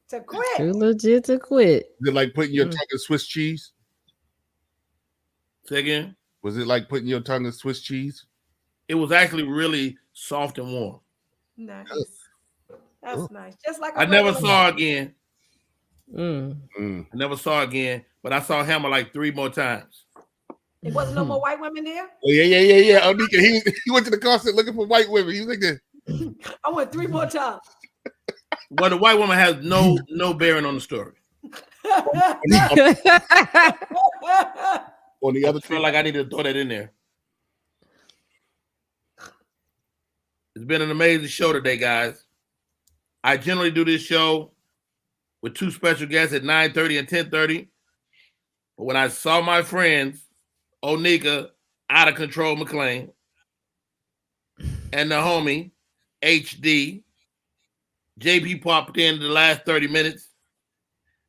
to quit. Too legit to quit. Is it like putting your tongue in Swiss cheese? Say again? Was it like putting your tongue in Swiss cheese? It was actually really soft and warm. Nice. That's nice. Just like I never saw her again. Mm. I never saw her again, but I saw Hammer like 3 more times. There wasn't no more white women there? Oh, yeah. Onika, he went to the concert looking for white women. He was like this. I went 3 more times. Well, the white woman has no bearing on the story. On the other, I feel like I need to throw that in there. It's been an amazing show today, guys. I generally do this show with two special guests at 9:30 and 10:30. But when I saw my friends, Onika, Out of Control McLean, and the homie, HD, JP popped in the last 30 minutes,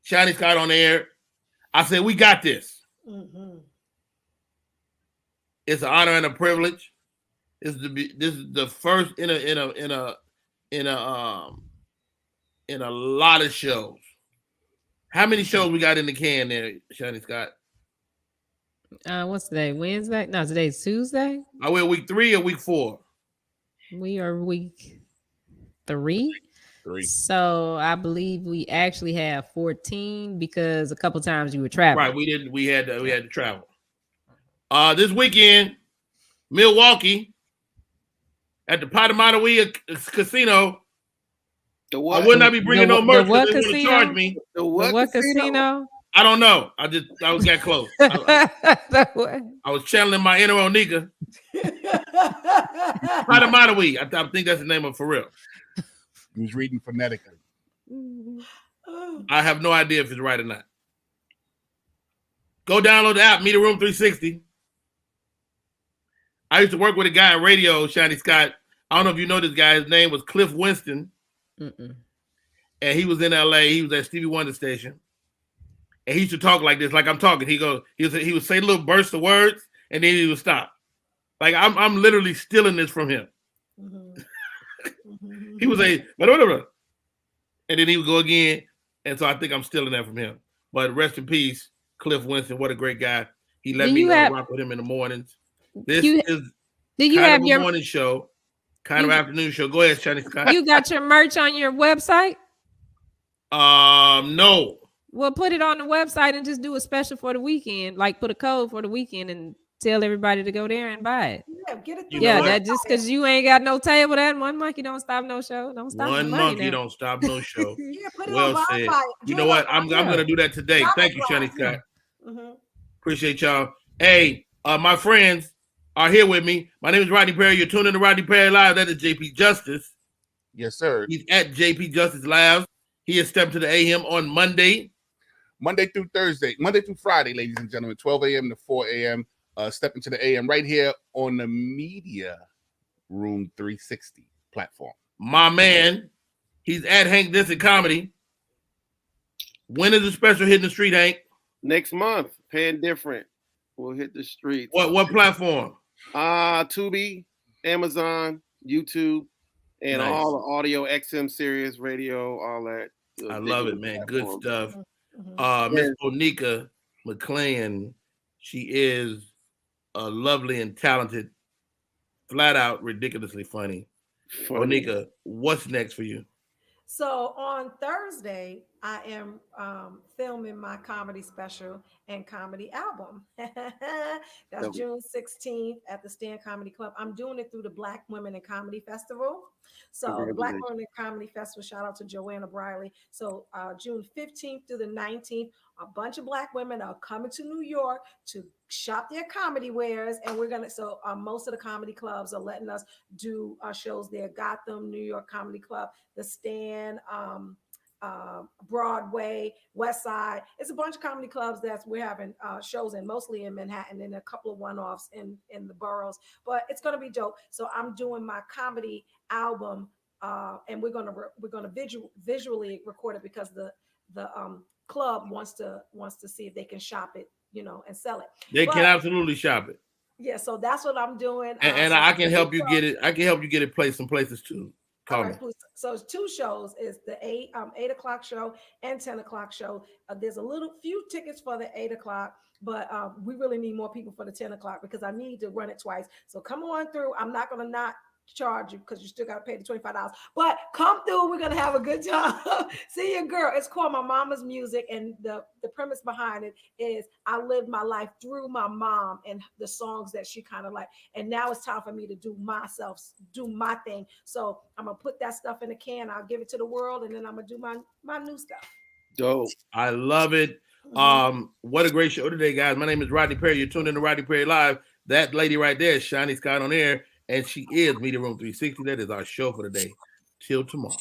Shiny Scott on the air, I said, we got this. Mm-hmm. It's an honor and a privilege. This is the first in a lot of shows. How many shows we got in the can there, Shiny Scott? What's today? Wednesday? No, today's Tuesday. Are we week 3 or week 4? We are week 3. 3. So I believe we actually have 14 because a couple times you were traveling. Right, we had to travel. This weekend, Milwaukee at the Potawatomi Casino. The I what? would not be bringing no merch what because they want to casino? charge me. The what casino? I don't know. I was got close. I was channeling my inner Onika. Potawatomi. I think that's the name of it for real. He was reading phonetically. I have no idea if it's right or not. Go download the app, Media Room 360. I used to work with a guy in radio, Shiny Scott. I don't know if you know this guy. His name was Cliff Winston. Mm-mm. And he was in LA. He was at Stevie Wonder station. And he used to talk like this, like I'm talking. He would say little bursts of words, and then he would stop. Like I'm literally stealing this from him. Mm-hmm. He would say, and then he would go again. And so I think I'm stealing that from him. But rest in peace, Cliff Winston. What a great guy. He let me rock with him in the mornings. This is kind of a morning show, kind of afternoon show. Go ahead, Shiny Scott. You got your merch on your website? No. Well, put it on the website and just do a special for the weekend. Like put a code for the weekend and tell everybody to go there and buy it. Yeah, get it. That just because you ain't got no table that 1 month, you don't stop no show. Don't stop 1 month, you don't stop no show. Yeah, put it well on said. Wi-Fi. You know what? I'm gonna do that today. Thank you, Shiny Scott. Mm-hmm. Appreciate y'all. Hey, my friends are here with me. My name is Rodney Perry. You're tuning to Rodney Perry Live. That is JP Justice. Yes, sir. He's at JP Justice Live. He is stepping to the AM on Monday through Friday, ladies and gentlemen, 12 a.m. to 4 a.m. Step into the AM right here on the Media Room 360 platform. My man, he's at Hank Dixon Comedy. When is the special hitting the street, Hank? Next month, Paying Different. We'll hit the streets. What platform? Tubi, Amazon, YouTube, and Nice. all the audio, XM, Sirius, radio, all that. I love it, man. Good stuff. Mm-hmm. Miss Onika McLean, she is a lovely and talented, flat out ridiculously funny. Onika, what's next for you? So on Thursday, I am filming my comedy special and comedy album. That's June 16th at the Stand Comedy Club. I'm doing it through the Black Women in Comedy Festival. So the Black Women in Comedy Festival, shout out to Joanna Briley. So June 15th through the 19th, a bunch of Black women are coming to New York to shop their comedy wares. And we're going to, so most of the comedy clubs are letting us do shows there. Gotham, New York Comedy Club, The Stand, Broadway, West Side. It's a bunch of comedy clubs that we're having shows in, mostly in Manhattan, and a couple of one-offs in the boroughs. But it's going to be dope. So I'm doing my comedy album, and we're gonna visually record it because the club wants to see if they can shop it, and sell it. They can absolutely shop it. Yeah, so that's what I'm doing. And so I can help you get it. I can help you get it placed some places too. Call me. So it's 2 shows. Is the 8 o'clock show and 10 o'clock show. There's a few tickets for the 8 o'clock, but we really need more people for the 10 o'clock because I need to run it twice. So come on through. I'm not gonna not charge you because you still got to pay the $25. But come through. We're going to have a good time. See your girl. It's called My Mama's Music. And the premise behind it is I lived my life through my mom and the songs that she kind of like. And now it's time for me to do my thing. So I'm going to put that stuff in a can. I'll give it to the world. And then I'm going to do my new stuff. Dope. I love it. What a great show today, guys. My name is Rodney Perry. You're tuned in to Rodney Perry Live. That lady right there is Shiny Scott on air, and she is Media Room 360. That is our show for today. Till tomorrow.